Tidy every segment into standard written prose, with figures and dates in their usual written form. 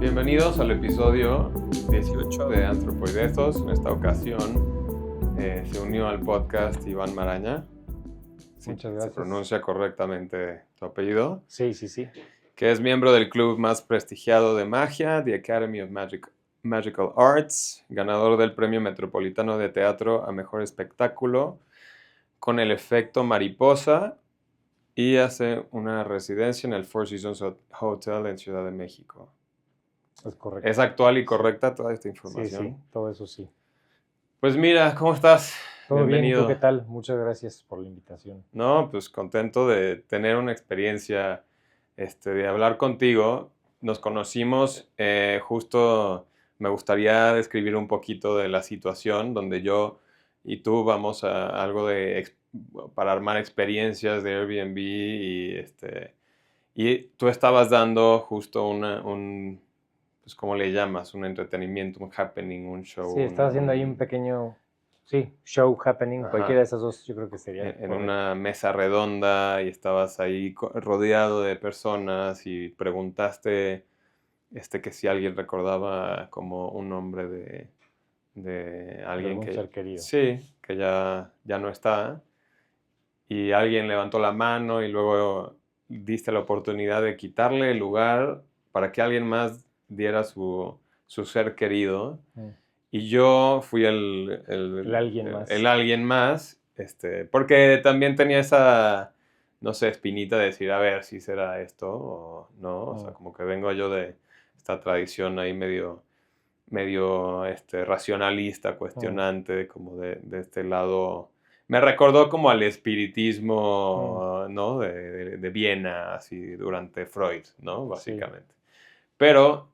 Bienvenidos al episodio 18 de Anthropoidethos. En esta ocasión se unió al podcast Iván Maraña. Sí, muchas gracias. Se pronuncia correctamente tu apellido. Sí. Que es miembro del club más prestigiado de magia, The Academy of Magical Arts, ganador del Premio Metropolitano de Teatro a Mejor Espectáculo con el efecto mariposa, y hace una residencia en el Four Seasons Hotel en Ciudad de México. Es correcto. ¿Es actual y correcta toda esta información? Sí, todo eso sí. Pues mira, ¿cómo estás? Todo Bienvenido. bien, ¿tú qué tal? Muchas gracias por la invitación. No, pues contento de tener una experiencia, de hablar contigo. Nos conocimos, justo me gustaría describir un poquito de la situación donde yo y tú vamos a algo para armar experiencias de Airbnb y tú estabas dando justo pues, ¿cómo le llamas? Un entretenimiento, un happening, un show. Sí, estaba haciendo ahí un pequeño, show happening, Ajá. Cualquiera de esas dos yo creo que sería. En una mesa redonda y estabas ahí rodeado de personas y preguntaste que si alguien recordaba como un nombre de alguien un que... ser querido. Sí, que ya no está. Y alguien levantó la mano y luego diste la oportunidad de quitarle el lugar para que alguien más diera su ser querido. Y yo fui el alguien más. El alguien más, porque también tenía esa, no sé, espinita de decir, a ver si será esto o no. O sea, como que vengo yo de esta tradición ahí medio racionalista, cuestionante, como de este lado. Me recordó como al espiritismo, ¿no? De Viena, así, durante Freud, ¿no? Básicamente. Sí. Pero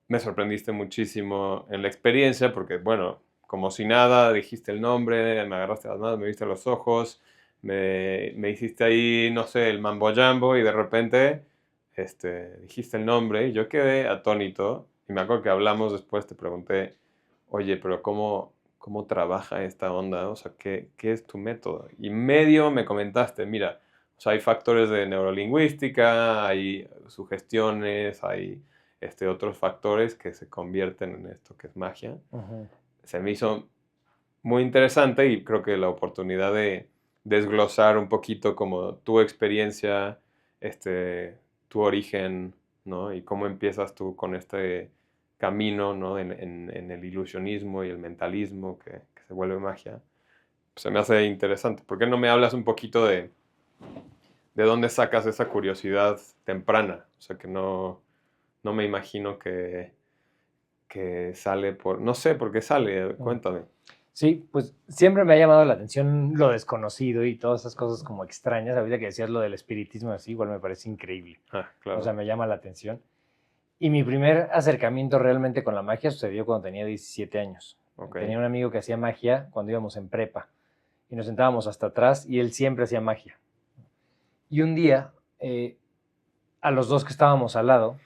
me sorprendiste muchísimo en la experiencia porque, bueno, como si nada, dijiste el nombre, me agarraste las manos, me viste los ojos, me hiciste ahí, no sé, el mambo jambo y de repente dijiste el nombre y yo quedé atónito. Y me acuerdo que hablamos después, te pregunté, oye, pero ¿cómo trabaja esta onda? O sea, ¿qué es tu método? Y medio me comentaste, mira, o sea, hay factores de neurolingüística, hay sugestiones, hay otros factores que se convierten en esto que es magia. Uh-huh. Se me hizo muy interesante y creo que la oportunidad de desglosar un poquito como tu experiencia, tu origen, ¿no? Y cómo empiezas tú con este camino, ¿no? En el ilusionismo y el mentalismo que se vuelve magia. Pues se me hace interesante. ¿Por qué no me hablas un poquito de dónde sacas esa curiosidad temprana? O sea, que no me imagino que sale por... No sé por qué sale, cuéntame. Sí, pues siempre me ha llamado la atención lo desconocido y todas esas cosas como extrañas. Ahorita que decías lo del espiritismo así, igual me parece increíble. Claro. O sea, me llama la atención. Y mi primer acercamiento realmente con la magia sucedió cuando tenía 17 años. Okay. Tenía un amigo que hacía magia cuando íbamos en prepa. Y nos sentábamos hasta atrás y él siempre hacía magia. Y un día, a los dos que estábamos al lado,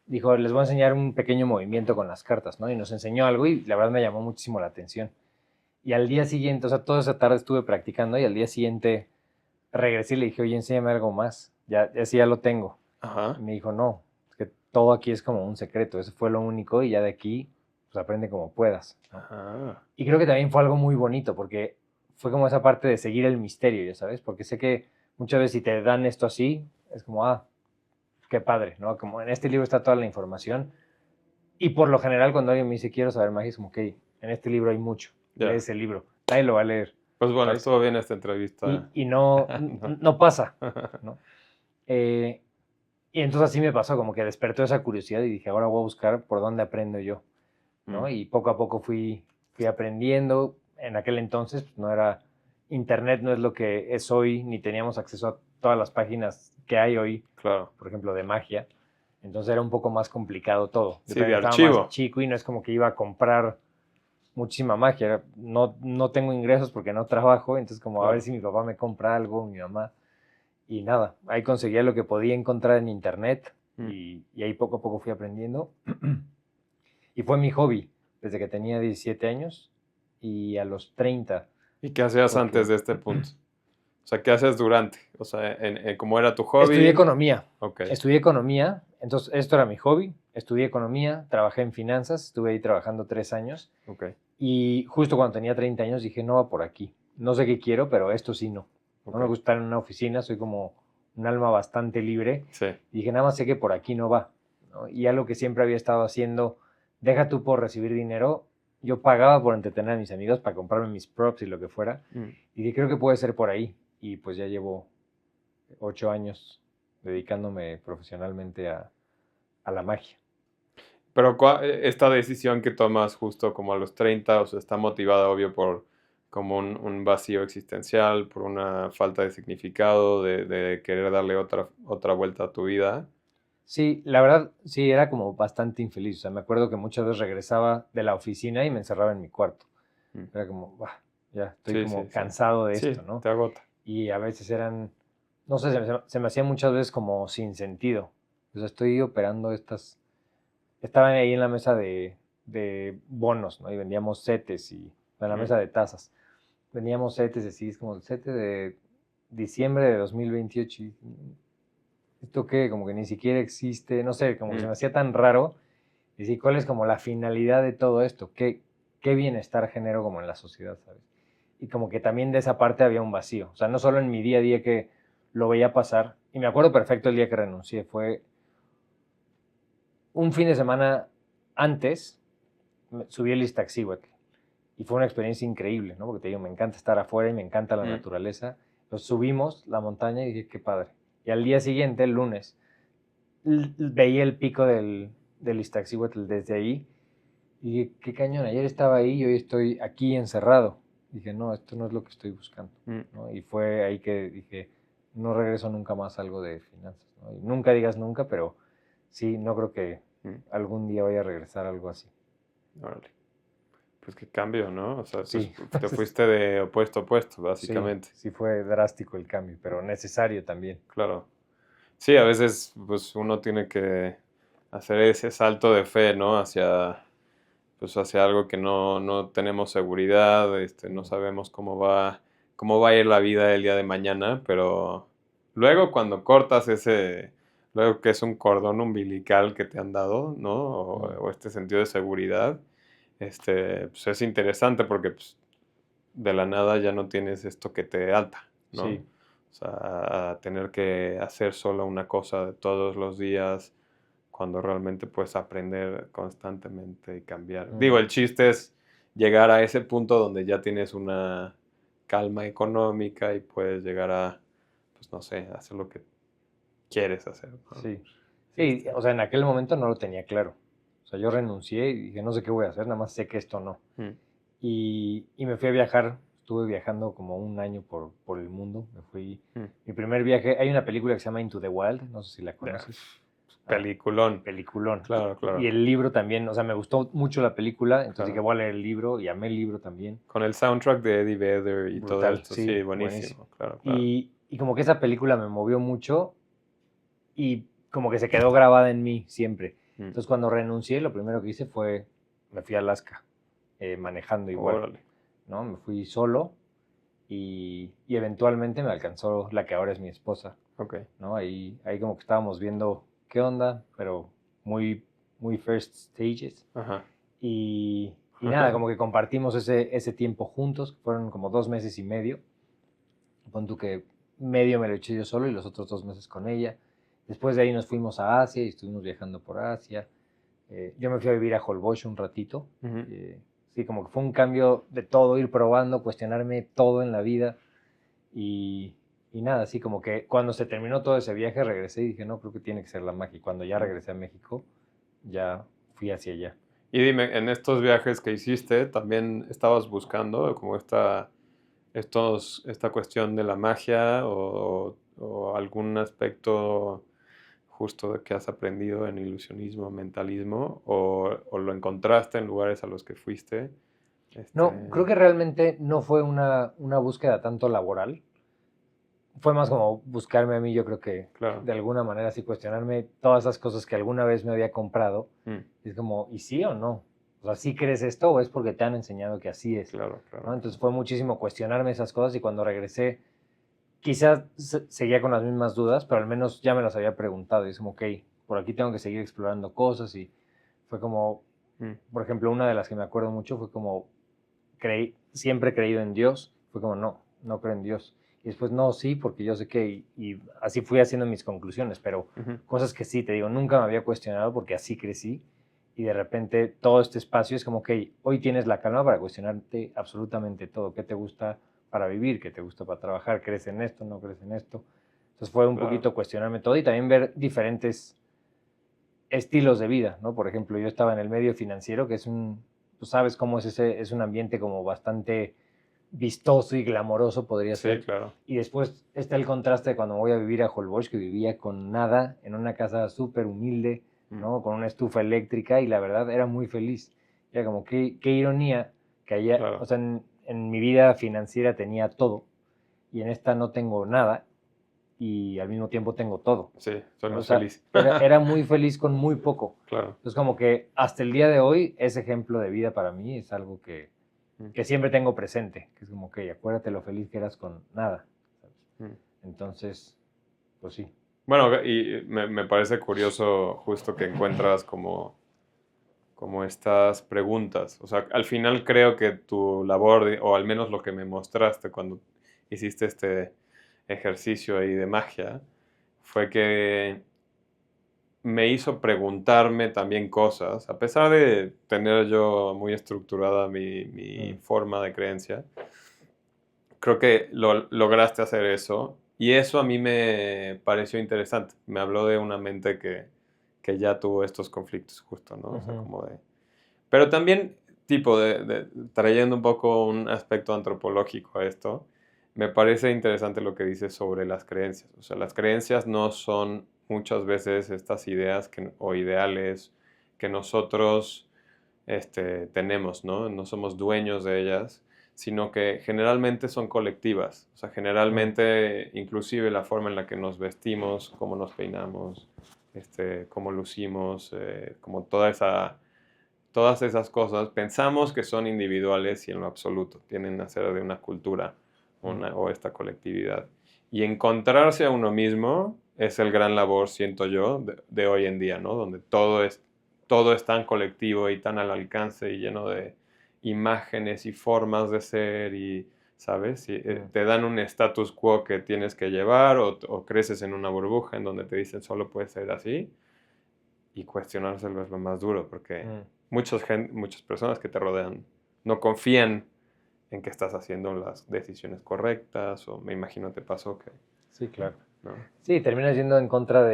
dijo, les voy a enseñar un pequeño movimiento con las cartas, ¿no? Y nos enseñó algo y la verdad me llamó muchísimo la atención. Y al día siguiente, o sea, toda esa tarde estuve practicando y al día siguiente regresé y le dije, oye, enséñame algo más. Ya lo tengo. Ajá. Y me dijo, no, es que todo aquí es como un secreto. Eso fue lo único y ya de aquí, pues aprende como puedas. Ajá. Y creo que también fue algo muy bonito porque fue como esa parte de seguir el misterio, ya sabes, porque sé que muchas veces si te dan esto así, es como, qué padre, ¿no? Como en este libro está toda la información. Y por lo general cuando alguien me dice, quiero saber magia, es como, ok, en este libro hay mucho. Lee ese libro. Nadie lo va a leer. Pues bueno, estuvo bien esta entrevista. Y no pasa, ¿no? Y entonces así me pasó, como que despertó esa curiosidad y dije, ahora voy a buscar por dónde aprendo yo, ¿no? Y poco a poco fui aprendiendo. En aquel entonces pues, no era... Internet no es lo que es hoy, ni teníamos acceso a todas las páginas que hay hoy, claro. Por ejemplo, de magia. Entonces era un poco más complicado todo. Sí, de archivo. Estaba más chico y no es como que iba a comprar muchísima magia. No tengo ingresos porque no trabajo, entonces como a ver si mi papá me compra algo, mi mamá. Y nada, ahí conseguía lo que podía encontrar en internet y ahí poco a poco fui aprendiendo. Y fue mi hobby desde que tenía 17 años y a los 30. ¿Y qué hacías antes de este punto? O sea, ¿qué haces durante? O sea, ¿cómo era tu hobby? Estudié economía. Okay. Estudié economía, entonces esto era mi hobby. estudié economía, trabajé en finanzas, estuve ahí trabajando 3 años. Ok, Y justo cuando tenía 30 años dije, no va por aquí. No sé qué quiero, pero esto sí no. No me ok. gusta estar en una oficina, soy como un alma bastante libre. Sí, Y dije, nada más sé que por aquí no va, ¿no? Y algo que siempre había estado haciendo, deja tú por recibir dinero, yo pagaba por entretener a mis amigos para comprarme mis props y lo que fuera. mm. Y dije, creo que puede ser por ahí. Y pues ya llevo 8 años dedicándome profesionalmente a la magia. Pero esta decisión que tomas justo como a los 30, o sea, está motivada obvio por como un vacío existencial, por una falta de significado, de querer darle otra vuelta a tu vida. Sí, la verdad, sí, era como bastante infeliz. O sea, me acuerdo que muchas veces regresaba de la oficina y me encerraba en mi cuarto. Mm. Era como, "Buah, ya estoy Sí, sí, como sí. cansado de Sí, esto, ¿no?" te agota. Y a veces eran, no sé, se me hacía muchas veces como sin sentido. O sea, estoy operando estaban ahí en la mesa de bonos, ¿no? Y vendíamos setes y en la Mm, mesa de tazas. Vendíamos setes, así, es como el sete de diciembre de 2028. Y, ¿esto qué? Como que ni siquiera existe, no sé, como que se mm, me hacía tan raro. Y sí, ¿cuál es como la finalidad de todo esto? ¿Qué bienestar genero como en la sociedad, ¿sabes? Y como que también de esa parte había un vacío. O sea, no solo en mi día a día que lo veía pasar, y me acuerdo perfecto el día que renuncié, fue un fin de semana antes, subí el Iztaccíhuatl y fue una experiencia increíble, ¿no? Porque te digo, me encanta estar afuera y me encanta la mm. naturaleza. Entonces subimos la montaña y dije, qué padre. Y al día siguiente, el lunes, veía el pico del Iztaccíhuatl desde ahí. Y dije, qué cañón, ayer estaba ahí y hoy estoy aquí encerrado. Dije, no, esto no es lo que estoy buscando, Mm, ¿no? Y fue ahí que dije, no regreso nunca más a algo de finanzas, ¿no? Y nunca digas nunca, pero sí, no creo que mm. algún día vaya a regresar a algo así. Órale. Pues qué cambio, ¿no? O sea, pues Sí, te fuiste de opuesto a opuesto, sí, básicamente. sí fue drástico el cambio, pero necesario también. Claro. Sí, a veces pues uno tiene que hacer ese salto de fe, ¿no? Pues hacia algo que no tenemos seguridad, no sabemos cómo va a ir la vida el día de mañana, pero luego cuando cortas luego que es un cordón umbilical que te han dado, ¿no? Mm, O este sentido de seguridad, pues es interesante porque pues, de la nada ya no tienes esto que te ata, ¿no? sí. O sea, a tener que hacer solo una cosa de todos los días cuando realmente puedes aprender constantemente y cambiar. Digo, Mm, el chiste es llegar a ese punto donde ya tienes una calma económica y puedes llegar a, pues no sé, hacer lo que quieres hacer, ¿no? sí. Sí, o sea, en aquel momento no lo tenía claro. O sea, yo renuncié y dije, no sé qué voy a hacer, nada más sé que esto no. Mm, Y me fui a viajar, estuve viajando como un año por el mundo. Me fui, mm. mi primer viaje, hay una película que se llama Into the Wild, no sé si la Ah, conoces. Ah, peliculón. peliculón. Claro, Y claro, el libro también, o sea, me gustó mucho la película, entonces dije, claro. voy a leer el libro y amé el libro también. Con el soundtrack de Eddie Vedder y todo Brutal, esto, sí, sí, buenísimo. buenísimo, claro, claro. Y como que esa película me movió mucho y como que se quedó grabada en mí siempre. Mm, Entonces cuando renuncié, lo primero que hice fue, me fui a Alaska, manejando igual, órale, ¿no? Me fui solo y eventualmente me alcanzó la que ahora es mi esposa, ok. ¿no? Ahí como que estábamos viendo qué onda, pero muy, muy first stages. Ajá. Y nada, como que compartimos ese tiempo juntos, fueron como 2 meses y medio. Pon tú que medio me lo eché yo solo y los otros 2 meses con ella. Después de ahí nos fuimos a Asia y estuvimos viajando por Asia. Yo me fui a vivir a Holbox un ratito. Ujú. Sí, como que fue un cambio de todo, ir probando, cuestionarme todo en la vida. Y, y nada, así como que cuando se terminó todo ese viaje regresé y dije, no, creo que tiene que ser la magia. Y cuando ya Mm. regresé a México, ya fui hacia allá. Y dime, en estos viajes que hiciste, ¿también estabas buscando como esta cuestión de la magia o algún aspecto justo de que has aprendido en ilusionismo, mentalismo, o lo encontraste en lugares a los que fuiste? No, creo Este, que realmente no fue una búsqueda tanto laboral. Fue más como buscarme a mí, yo creo que claro, de alguna manera así cuestionarme todas esas cosas que alguna vez me había comprado. mm, Y es como, ¿y sí o no? O sea, ¿sí crees esto o es porque te han enseñado que así es? claro, claro, ¿No? claro. Entonces fue muchísimo cuestionarme esas cosas y cuando regresé, quizás seguía con las mismas dudas, pero al menos ya me las había preguntado y es como, ok, por aquí tengo que seguir explorando cosas y fue como, por ejemplo, una de las que me acuerdo mucho fue como, siempre he creído en Dios, fue como, no creo en Dios. Y después, no, sí, porque yo sé que, y así fui haciendo mis conclusiones, pero cosas que sí, te digo, nunca me había cuestionado porque así crecí y de repente todo este espacio es como que hoy tienes la calma para cuestionarte absolutamente todo, qué te gusta para vivir, qué te gusta para trabajar, crees en esto, no crees en esto. Entonces fue un poquito cuestionarme todo y también ver diferentes estilos de vida, ¿no? Por ejemplo, yo estaba en el medio financiero, que es tú sabes cómo es es un ambiente como bastante vistoso y glamoroso podría ser. Sí, claro. Y después está el contraste de cuando voy a vivir a Holbox, que vivía con nada, en una casa súper humilde, ¿no? Con una estufa eléctrica y la verdad era muy feliz. Era como, qué ironía que haya, o sea, en mi vida financiera tenía todo y en esta no tengo nada y al mismo tiempo tengo todo. Sí, soy ¿no? más O sea, feliz. era muy feliz con muy poco. Claro. Entonces como que hasta el día de hoy ese ejemplo de vida para mí es algo que siempre tengo presente, que es como que acuérdate lo feliz que eras con nada. ¿Sabes? Entonces, pues sí. Bueno, y me parece curioso justo que encuentras como estas preguntas. O sea, al final creo que tu labor, o al menos lo que me mostraste cuando hiciste este ejercicio ahí de magia, fue que me hizo preguntarme también cosas, a pesar de tener yo muy estructurada mi forma de creencia. Creo que lograste hacer eso y eso a mí me pareció interesante. Me habló de una mente que ya tuvo estos conflictos justo, ¿no? O sea, como de... Pero también, tipo, trayendo un poco un aspecto antropológico a esto, me parece interesante lo que dices sobre las creencias. O sea, las creencias no son muchas veces estas ideas o ideales que nosotros tenemos, ¿no? No somos dueños de ellas, sino que generalmente son colectivas. O sea, generalmente, inclusive la forma en la que nos vestimos, cómo nos peinamos, cómo lucimos, como todas esas cosas, pensamos que son individuales y en lo absoluto tienen que ser de una cultura o esta colectividad. Y encontrarse a uno mismo es el gran labor, siento yo, de hoy en día, ¿no? Donde todo es tan colectivo y tan al alcance y lleno de imágenes y formas de ser y, ¿sabes? Y, te dan un status quo que tienes que llevar o creces en una burbuja en donde te dicen solo puede ser así y cuestionárselo es lo más duro porque muchas personas que te rodean no confían en que estás haciendo las decisiones correctas o me imagino te pasó que... Sí, claro. ¿no? Sí, terminas yendo en contra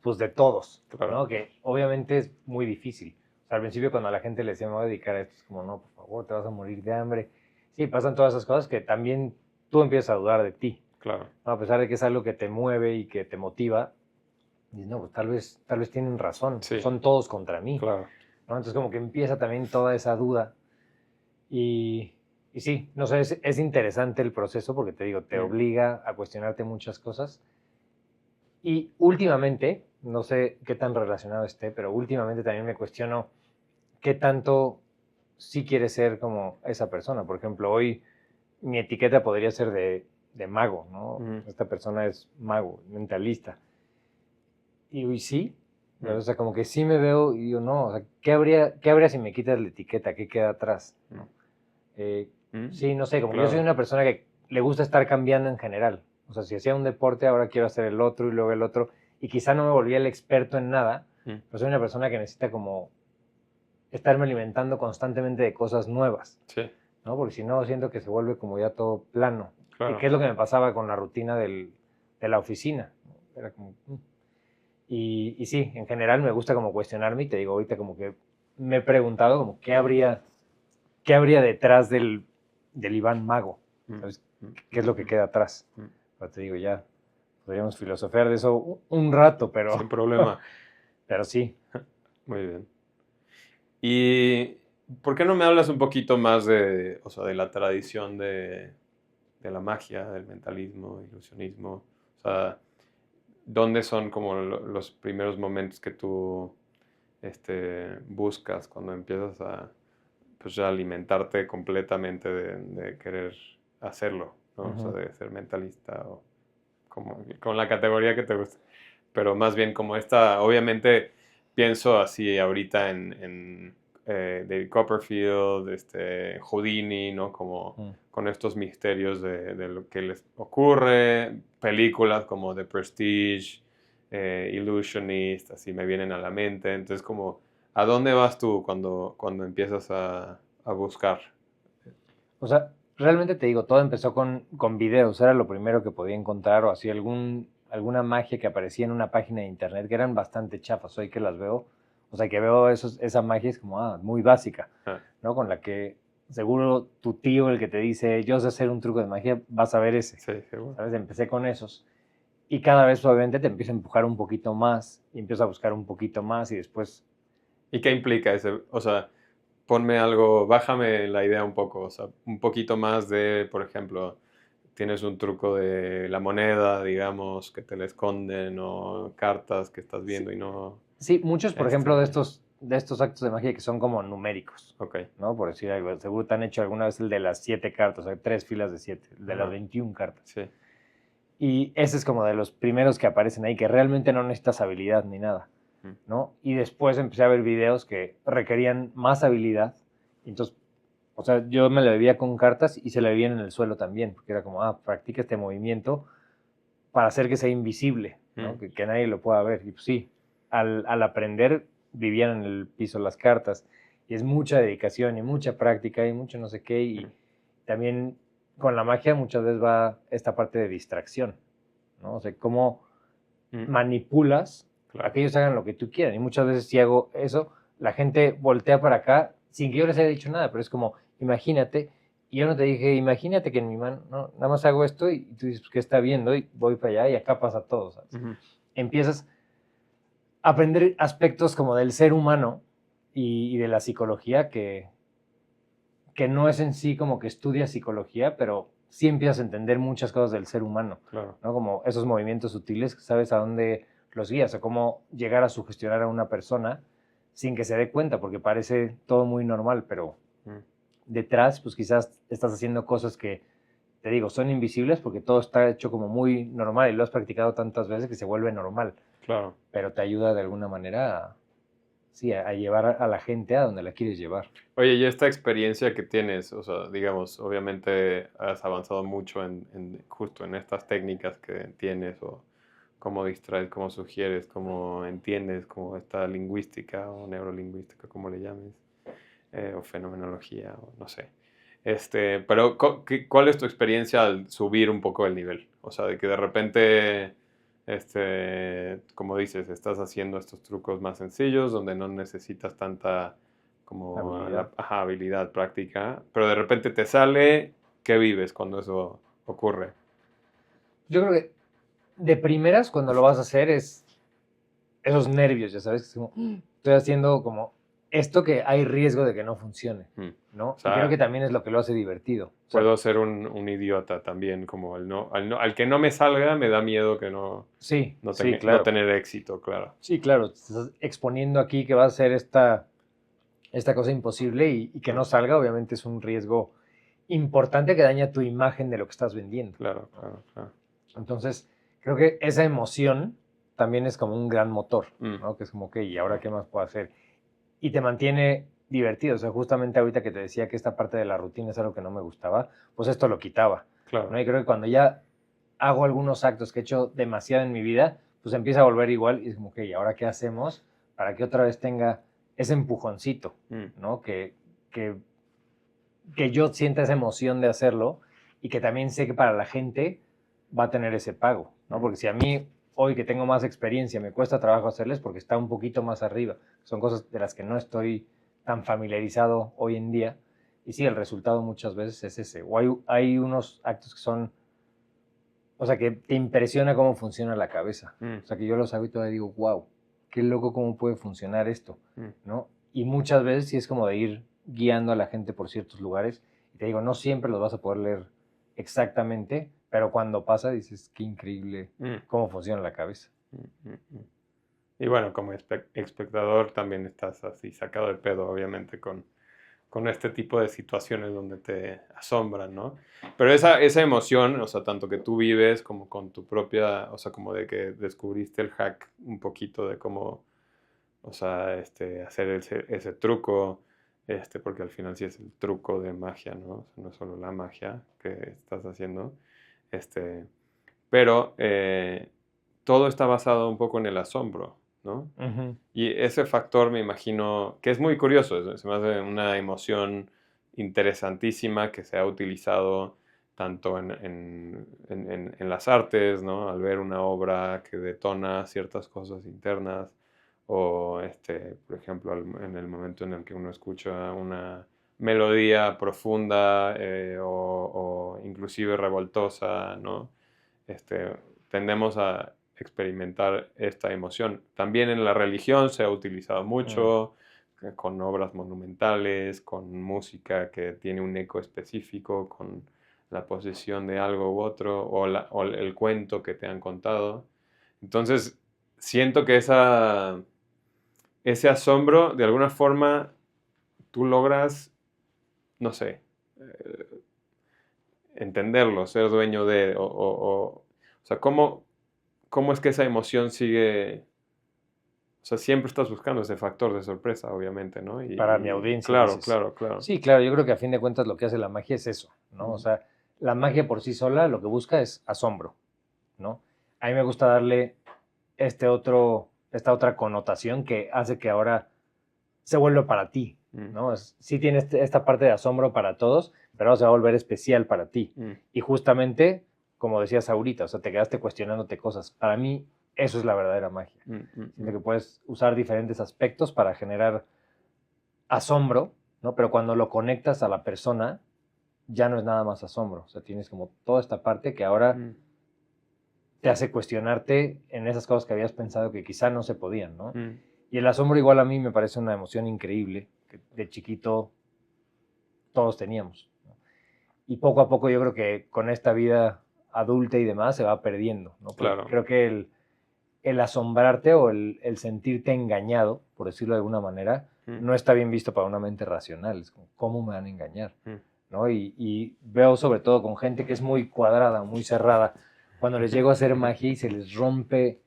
pues de todos, Claro. ¿no? Que obviamente es muy difícil. O sea, al principio cuando a la gente le decía me voy a dedicar a esto, es como, no, por favor, te vas a morir de hambre. Sí, pasan todas esas cosas que también tú empiezas a dudar de ti. Claro. ¿no? A pesar de que es algo que te mueve y que te motiva, dices, no, pues tal vez tienen razón, Sí. son todos contra mí. Claro. ¿no? Entonces como que empieza también toda esa duda y sí, no sé, es interesante el proceso porque te digo, te obliga a cuestionarte muchas cosas. Y últimamente, no sé qué tan relacionado esté, pero últimamente también me cuestiono qué tanto sí quieres ser como esa persona. Por ejemplo, hoy mi etiqueta podría ser de mago, ¿no? Esta persona es mago, mentalista. Y hoy sí, o sea, como que sí me veo y digo, no, o sea, qué habría si me quitas la etiqueta? ¿Qué queda atrás? ¿no? Sí, no sé, como Claro. yo soy una persona que le gusta estar cambiando en general. O sea, si hacía un deporte, ahora quiero hacer el otro y luego el otro. Y quizá no me volvía el experto en nada, pero soy una persona que necesita como estarme alimentando constantemente de cosas nuevas. Sí. ¿no? Porque si no, siento que se vuelve como ya todo plano. Claro. ¿Y qué es lo que me pasaba con la rutina de la oficina? Era como... Y sí, en general me gusta como cuestionarme y te digo, ahorita como que me he preguntado como qué habría detrás del Iván Mago. ¿Sabes? ¿Qué es lo que queda atrás? Pero te digo, ya podríamos filosofar de eso un rato, pero... Sin problema. pero sí. Muy bien. ¿Y por qué no me hablas un poquito más de la tradición de la magia, del mentalismo, ilusionismo? O sea, ¿dónde son como los primeros momentos que tú buscas cuando empiezas a pues, ya alimentarte completamente de querer hacerlo, ¿no? O sea, de ser mentalista o como, con la categoría que te guste. pero más bien como esta, obviamente pienso así ahorita en David Copperfield, Houdini, ¿no? Como con estos misterios de lo que les ocurre, películas como The Prestige, Illusionist, así me vienen a la mente. Entonces, como, ¿a dónde vas tú cuando empiezas a buscar? O sea, realmente te digo, todo empezó con videos, era lo primero que podía encontrar o así alguna magia que aparecía en una página de internet que eran bastante chafas. Hoy que las veo, o sea, que veo esa magia es como, muy básica, Ah, ¿no? Con la que seguro tu tío, el que te dice, yo sé hacer un truco de magia, vas a ver ese, sí, seguro. ¿sabes? Empecé con esos. Y cada vez obviamente te empieza a empujar un poquito más y empiezas a buscar un poquito más y después, ¿Y qué implica ese? O sea, ponme algo, bájame la idea un poco, o sea, un poquito más de, por ejemplo, tienes un truco de la moneda, digamos, que te la esconden, o cartas que estás sí, viendo y no, sí, muchos, por ejemplo, este, de estos actos de magia que son como numéricos, ok, ¿no? Por decir algo, seguro te han hecho alguna vez el de las 7 cartas, o sea, 3 filas de 7, el de las ajá, 21 cartas. sí, Y ese es como de los primeros que aparecen ahí, que realmente no necesitas habilidad ni nada, mm, ¿no? Y después empecé a ver videos que requerían más habilidad. Y entonces, o sea, yo me lo bebía con cartas y se lo bebían en el suelo también, porque era como, practica este movimiento para hacer que sea invisible, ¿no? mm, Que nadie lo pueda ver. Y pues sí, al aprender vivían en el piso las cartas. Y es mucha dedicación y mucha práctica y mucho no sé qué. mm, Y también con la magia muchas veces va esta parte de distracción, ¿no? O sea, cómo mm, manipulas a claro, que ellos hagan lo que tú quieras. Y muchas veces si hago eso, la gente voltea para acá sin que yo les haya dicho nada, pero es como, imagínate, y yo no te dije, imagínate que en mi mano, no, nada más hago esto y tú dices, pues, ¿qué está viendo? Y voy para allá y acá pasa todo, ¿sabes? ujú, Empiezas a aprender aspectos como del ser humano y de la psicología que no es en sí como que estudias psicología, pero sí empiezas a entender muchas cosas del ser humano, claro, ¿no? Como esos movimientos sutiles, sabes a dónde los guías, o cómo llegar a sugestionar a una persona sin que se dé cuenta, porque parece todo muy normal, pero mm, detrás, pues quizás estás haciendo cosas que, te digo, son invisibles porque todo está hecho como muy normal y lo has practicado tantas veces que se vuelve normal, claro. pero te ayuda de alguna manera sí, a llevar a la gente a donde la quieres llevar. Oye, y esta experiencia que tienes, o sea, digamos, obviamente has avanzado mucho justo en estas técnicas que tienes, o cómo distraes, cómo sugieres, cómo entiendes, cómo esta lingüística o neurolingüística, como le llames, o fenomenología, o no sé. Pero, ¿cuál es tu experiencia al subir un poco el nivel? O sea, de que de repente, como dices, estás haciendo estos trucos más sencillos, donde no necesitas tanta como Habilidad. habilidad práctica, pero de repente te sale, ¿qué vives cuando eso ocurre? Yo creo que de primeras, cuando lo vas a hacer, es esos nervios, ya sabes, que es como, estoy haciendo como esto que hay riesgo de que no funcione, Mm. O ¿no? Y creo que sea, también es lo que lo hace divertido. O sea, puedo ser un idiota también, como al que no me salga me da miedo que sí, sí, no claro. tener éxito, claro. Sí, claro. Te estás exponiendo aquí que va a ser esta cosa imposible y que Ah, no salga, obviamente es un riesgo importante que daña tu imagen de lo que estás vendiendo, claro, ¿no? claro, claro. Entonces, creo que esa emoción también es como un gran motor, Mm, ¿no? Que es como, ok, ¿y ahora qué más puedo hacer? Y te mantiene divertido. O sea, justamente ahorita que te decía que esta parte de la rutina es algo que no me gustaba, pues esto lo quitaba, ¿no? claro. Y creo que cuando ya hago algunos actos que he hecho demasiado en mi vida, pues empieza a volver igual y es como, ok, ¿y ahora qué hacemos para que otra vez tenga ese empujoncito, Mm, ¿no? Que, que yo sienta esa emoción de hacerlo y que también sé que para la gente va a tener ese pago, ¿no? mm, Porque si a mí hoy que tengo más experiencia me cuesta trabajo hacerles porque está un poquito más arriba, son cosas de las que no estoy tan familiarizado hoy en día y sí, el resultado muchas veces es ese. O hay unos actos que son, o sea, que te impresiona cómo funciona la cabeza. mm, O sea, que yo los hago y todavía digo, wow, qué loco cómo puede funcionar esto, mm, ¿no? Y muchas veces sí es como de ir guiando a la gente por ciertos lugares. Y te digo, no siempre los vas a poder leer exactamente, pero cuando pasa dices, qué increíble mm, cómo funciona la cabeza. mm, mm, mm. Y bueno, como espectador también estás así sacado de pedo, obviamente, con este tipo de situaciones donde te asombran, ¿no? Pero esa emoción, o sea, tanto que tú vives como con tu propia, o sea, como de que descubriste el hack un poquito de cómo, o sea, hacer ese truco, porque al final sí es el truco de magia, ¿no? O sea, no es solo la magia que estás haciendo, este, pero todo está basado un poco en el asombro, ¿no? Ujú. Y ese factor me imagino que es muy curioso, se me hace una emoción interesantísima que se ha utilizado tanto en las artes, ¿no? Al ver una obra que detona ciertas cosas internas, o por ejemplo, en el momento en el que uno escucha una melodía profunda o inclusive revoltosa, ¿no? Tendemos a experimentar esta emoción. También en la religión se ha utilizado Mm. mucho, con obras monumentales, con música que tiene un eco específico, con la posesión de algo u otro, o el cuento que te han contado. Entonces, siento que ese asombro, de alguna forma, tú logras, no sé, entenderlo, ser dueño de, o sea, ¿cómo es que esa emoción sigue? O sea, siempre estás buscando ese factor de sorpresa, obviamente, ¿no? Para mi audiencia, Claro, dices. claro, claro. Sí, claro, yo creo que a fin de cuentas lo que hace la magia es eso, ¿no? O Mm, sea, la magia por sí sola lo que busca es asombro, ¿no? A mí me gusta darle esta otra connotación que hace que ahora se vuelva para ti, mm, ¿no? Sí tiene esta parte de asombro para todos, pero ahora se va a volver especial para ti. mm, Y justamente, como decías ahorita, o sea, te quedaste cuestionándote cosas. Para mí, eso es la verdadera magia. mm, mm, Siento mm, que puedes usar diferentes aspectos para generar asombro, ¿no? Pero cuando lo conectas a la persona, ya no es nada más asombro. O sea, tienes como toda esta parte que ahora mm, te hace cuestionarte en esas cosas que habías pensado que quizá no se podían, ¿no? mm, Y el asombro igual a mí me parece una emoción increíble, que de chiquito todos teníamos, ¿no? Y poco a poco yo creo que con esta vida adulta y demás se va perdiendo, ¿no? Porque claro. creo que el asombrarte o el sentirte engañado, por decirlo de alguna manera, Mm, no está bien visto para una mente racional. Es como, ¿cómo me van a engañar? mm. ¿No? Y veo sobre todo con gente que es muy cuadrada, muy cerrada, cuando les llego a hacer magia y se les rompe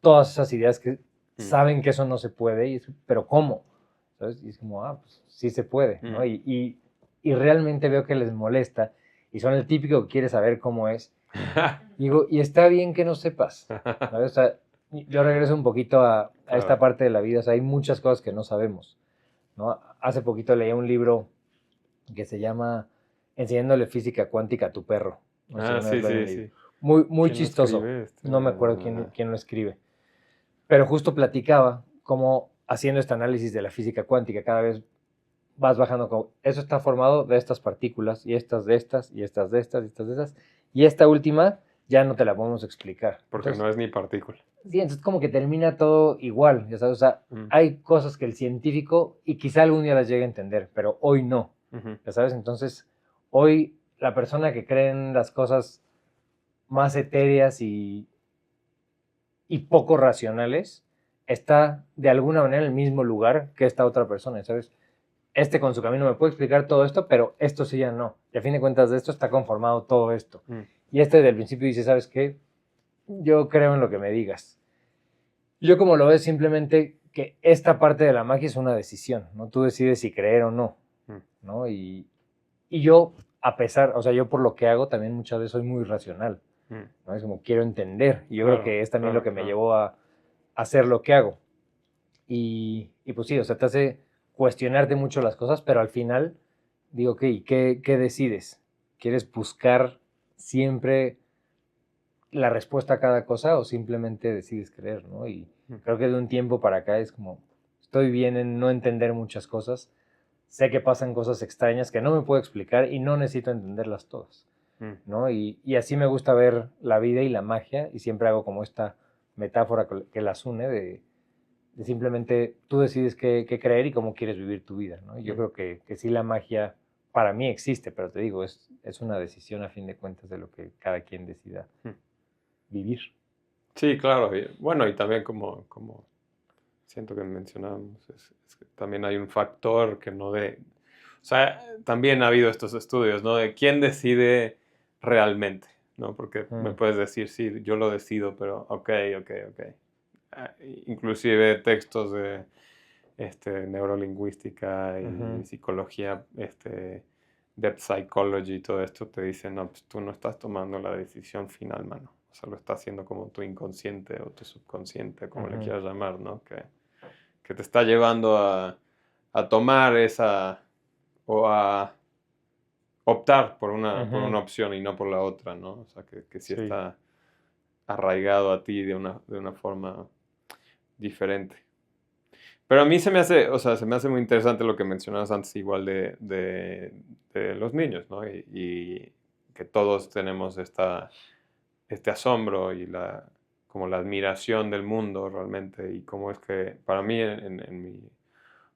todas esas ideas que Mm, saben que eso no se puede, pero ¿cómo? ¿Sabes? Y es como, pues sí se puede, ¿no? mm. Y realmente veo que les molesta y son el típico que quiere saber cómo es. Y digo, y está bien que no sepas, ¿sabes? O sea, yo regreso un poquito a esta Claro. parte de la vida, o sea, hay muchas cosas que no sabemos, ¿no? Hace poquito leí un libro que se llama Enseñándole física cuántica a tu perro. No sé si Ah, alguna vez sí, lo hayan sí, leído. sí. Muy, muy ¿Quién lo chistoso. escribe? No me acuerdo quién lo escribe. Pero justo platicaba cómo haciendo este análisis de la física cuántica, cada vez vas bajando como, eso está formado de estas partículas, y estas de estas, y estas de estas, y estas de estas, y esta última ya no te la podemos explicar. Porque Entonces, no es ni partícula. sí, entonces como que termina todo igual, ya sabes, o sea, Mm, hay cosas que el científico, y quizá algún día las llegue a entender, pero hoy no, ujú, ya sabes, entonces hoy la persona que cree en las cosas más etéreas y poco racionales está de alguna manera en el mismo lugar que esta otra persona, ¿sabes? Con su camino me puede explicar todo esto, pero esto sí ya no. Y a fin de cuentas de esto está conformado todo esto. mm, Y desde el principio dice, ¿sabes qué? Yo creo en lo que me digas. Yo como lo veo simplemente que esta parte de la magia es una decisión, ¿no? Tú decides si creer o no, mm, ¿no? Y yo, a pesar, o sea, yo por lo que hago también muchas veces soy muy racional, mm. ¿no? Es como quiero entender. Y yo creo Claro, que es también lo claro, que me claro. llevó a hacer lo que hago. Y pues sí, o sea, te hace cuestionarte mucho las cosas, pero al final digo, ok, ¿qué decides? ¿Quieres buscar siempre la respuesta a cada cosa o simplemente decides creer, ¿no? Y Mm, creo que de un tiempo para acá es como, estoy bien en no entender muchas cosas, sé que pasan cosas extrañas que no me puedo explicar y no necesito entenderlas todas, mm, ¿no? Y así me gusta ver la vida y la magia y siempre hago como esta metáfora que las une de simplemente tú decides qué creer y cómo quieres vivir tu vida, ¿no? Y yo mm, creo que sí la magia para mí existe, pero te digo, es una decisión a fin de cuentas de lo que cada quien decida mm. vivir. Sí, claro. Bueno, y también como siento que mencionábamos, es que también hay un factor que no de... O sea, también ha habido estos estudios, ¿no? De quién decide realmente, ¿no? Porque me puedes decir, sí, yo lo decido, pero ok. Inclusive textos de neurolingüística y psicología, depth psychology y todo esto te dicen, no, pues tú no estás tomando la decisión final, mano. O sea, lo está haciendo como tu inconsciente o tu subconsciente, como le quieras llamar, ¿no? Que te está llevando a tomar esa o a optar por una opción y no por la otra, ¿no? O sea, que sí está arraigado a ti de una forma diferente. Pero a mí se me hace muy interesante lo que mencionabas antes, igual de los niños, ¿no? Y que todos tenemos este asombro y como la admiración del mundo realmente, y cómo es que, para mí, en mi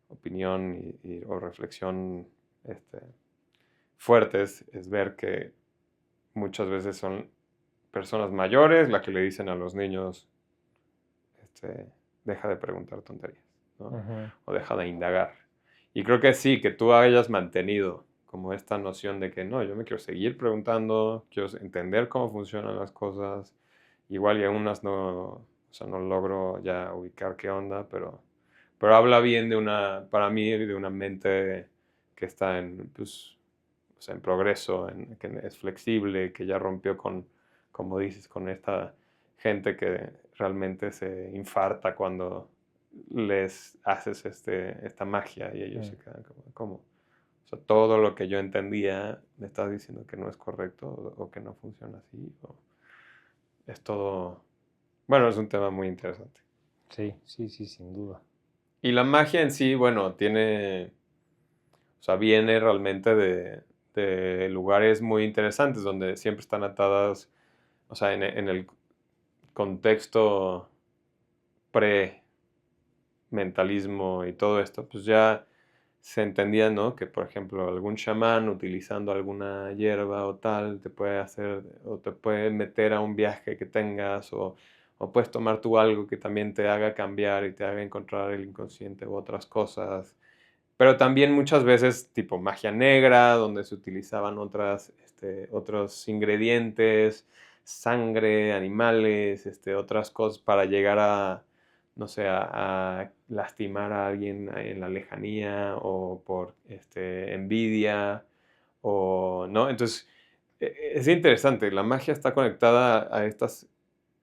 opinión o reflexión fuerte, es ver que muchas veces son personas mayores las que le dicen a los niños, deja de preguntar tonterías, ¿no? O deja de indagar. Y creo que sí, que tú hayas mantenido como esta noción de que no, yo me quiero seguir preguntando, quiero entender cómo funcionan las cosas. Igual y a unas no logro ya ubicar qué onda, pero habla bien para mí, de una mente que está en progreso, que es flexible, que ya rompió como dices, con esta gente que realmente se infarta cuando les haces esta magia y ellos se quedan como, ¿cómo? O sea, todo lo que yo entendía me estás diciendo que no es correcto o que no funciona así. Es todo... Bueno, es un tema muy interesante. Sí, sin duda. Y la magia en sí, bueno, viene realmente de lugares muy interesantes donde siempre están atadas, o sea, en el contexto pre-mentalismo y todo esto, pues ya se entendía, ¿no? Que, por ejemplo, algún chamán utilizando alguna hierba o tal te puede hacer o te puede meter a un viaje que tengas, o puedes tomar tú algo que también te haga cambiar y te haga encontrar el inconsciente u otras cosas. Pero también muchas veces tipo magia negra, donde se utilizaban otros ingredientes, sangre, animales, otras cosas para llegar a, no sé, a lastimar a alguien en la lejanía o por envidia o, ¿no? Entonces, es interesante, la magia está conectada a estas,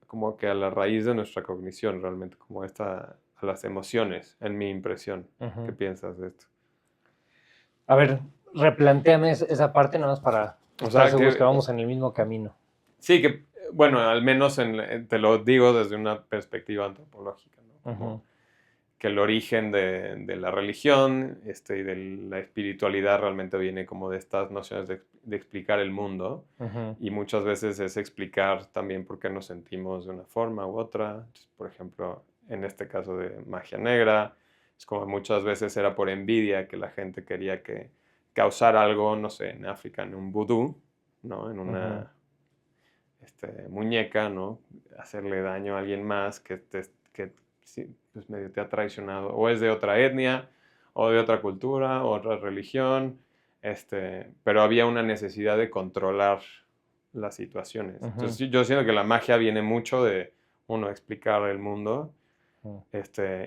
como que a la raíz de nuestra cognición realmente, como a las emociones, en mi impresión. ¿Qué piensas de esto? A ver, replantéame esa parte nada más para O estar sea, seguros que vamos en el mismo camino. sí, que, bueno, al menos te lo digo desde una perspectiva antropológica, ¿no? Como que el origen de la religión y de la espiritualidad realmente viene como de estas nociones de explicar el mundo, y muchas veces es explicar también por qué nos sentimos de una forma u otra. Entonces, por ejemplo, en este caso de magia negra, es como muchas veces era por envidia que la gente quería que causar algo, no sé, en África, en un vudú, ¿no? En una muñeca, ¿no? Hacerle daño a alguien más que sí, pues medio te ha traicionado, o es de otra etnia, o de otra cultura, o otra religión, pero había una necesidad de controlar las situaciones. Entonces yo siento que la magia viene mucho de, uno, explicar el mundo,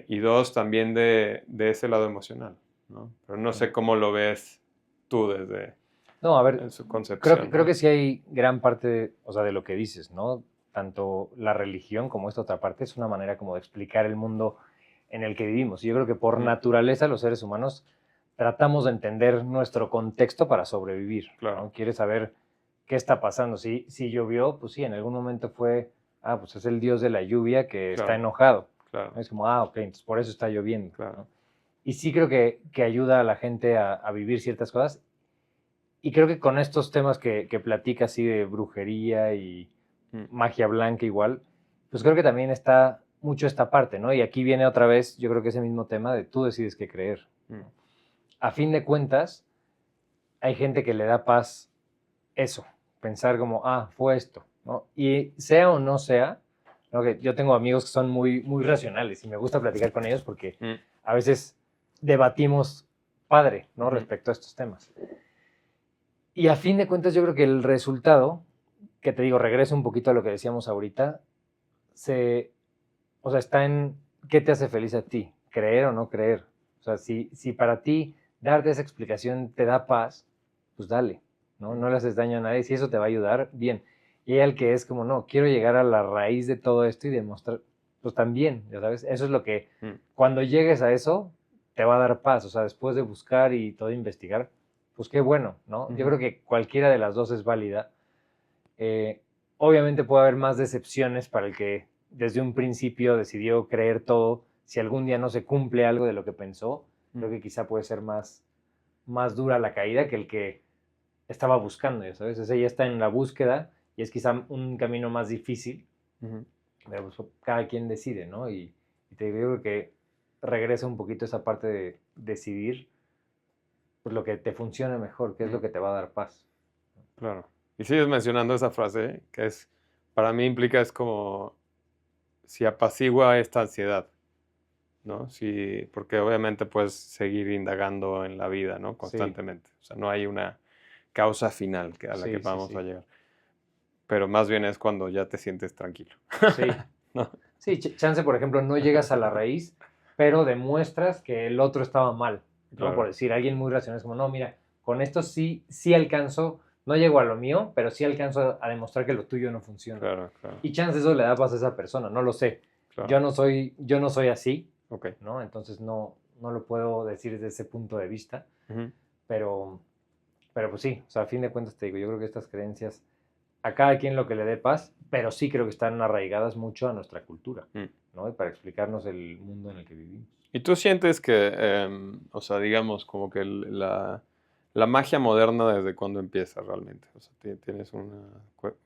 y dos, también de ese lado emocional, ¿no? Pero no sé cómo lo ves tú desde... No, a ver, en su concepción, creo ¿no? que sí hay gran parte, de lo que dices, ¿no? Tanto la religión como esta otra parte es una manera como de explicar el mundo en el que vivimos. Y yo creo que por naturaleza los seres humanos tratamos de entender nuestro contexto para sobrevivir, Claro. ¿no? Quieres saber qué está pasando. Si llovió, pues sí, en algún momento fue, pues es el dios de la lluvia que está enojado. Claro. Es como, ok, entonces por eso está lloviendo. Claro. ¿no? Y sí creo que ayuda a la gente a vivir ciertas cosas. Y creo que con estos temas que platica así de brujería y magia blanca igual, pues creo que también está mucho esta parte, ¿no? Y aquí viene otra vez, yo creo que ese mismo tema de tú decides qué creer. A fin de cuentas, hay gente que le da paz eso, pensar como, fue esto, ¿no? Y sea o no sea, ¿no? Que yo tengo amigos que son muy, muy racionales y me gusta platicar con ellos porque a veces debatimos padre, ¿no? Respecto a estos temas. Y a fin de cuentas yo creo que el resultado, que te digo, regreso un poquito a lo que decíamos ahorita, o sea, está en qué te hace feliz a ti, creer o no creer. O sea, si para ti darte esa explicación te da paz, pues dale, ¿no? No le haces daño a nadie. Si eso te va a ayudar, bien. Y hay el que es como, no, quiero llegar a la raíz de todo esto y demostrar, pues también, ya sabes, eso es lo que, cuando llegues a eso, te va a dar paz. O sea, después de buscar y todo investigar, pues qué bueno, ¿no? Yo creo que cualquiera de las dos es válida. Obviamente puede haber más decepciones para el que desde un principio decidió creer todo. Si algún día no se cumple algo de lo que pensó, creo que quizá puede ser más dura la caída que el que estaba buscando, ya sabes. Ese ya está en la búsqueda y es quizá un camino más difícil, pero pues cada quien decide, ¿no? Y te digo, yo creo que regresa un poquito esa parte de decidir pues lo que te funcione mejor, qué es lo que te va a dar paz. Claro. Y sigues mencionando esa frase que es, para mí implica es como si apacigua esta ansiedad, ¿no? Sí, porque obviamente puedes seguir indagando en la vida, ¿no? Constantemente. O sea, no hay una causa final a la que vamos a llegar. Pero más bien es cuando ya te sientes tranquilo. Sí. ¿No? Sí, chance, por ejemplo, no llegas a la raíz, pero demuestras que el otro estaba mal, ¿no? Claro. Por decir, alguien muy racional es como, no, mira, con esto sí alcanzo, no llego a lo mío, pero sí alcanzo a demostrar que lo tuyo no funciona. Claro. Y chance eso le da paz a esa persona, no lo sé. Claro. Yo no soy así, ¿no? Entonces no lo puedo decir desde ese punto de vista, pero pues sí, o sea, a fin de cuentas te digo, yo creo que estas creencias a cada quien lo que le dé paz, pero sí creo que están arraigadas mucho a nuestra cultura, ¿no? Y para explicarnos el mundo en el que vivimos. ¿Y tú sientes que, o sea, digamos, como que la magia moderna desde cuándo empieza realmente? O sea, ¿tienes una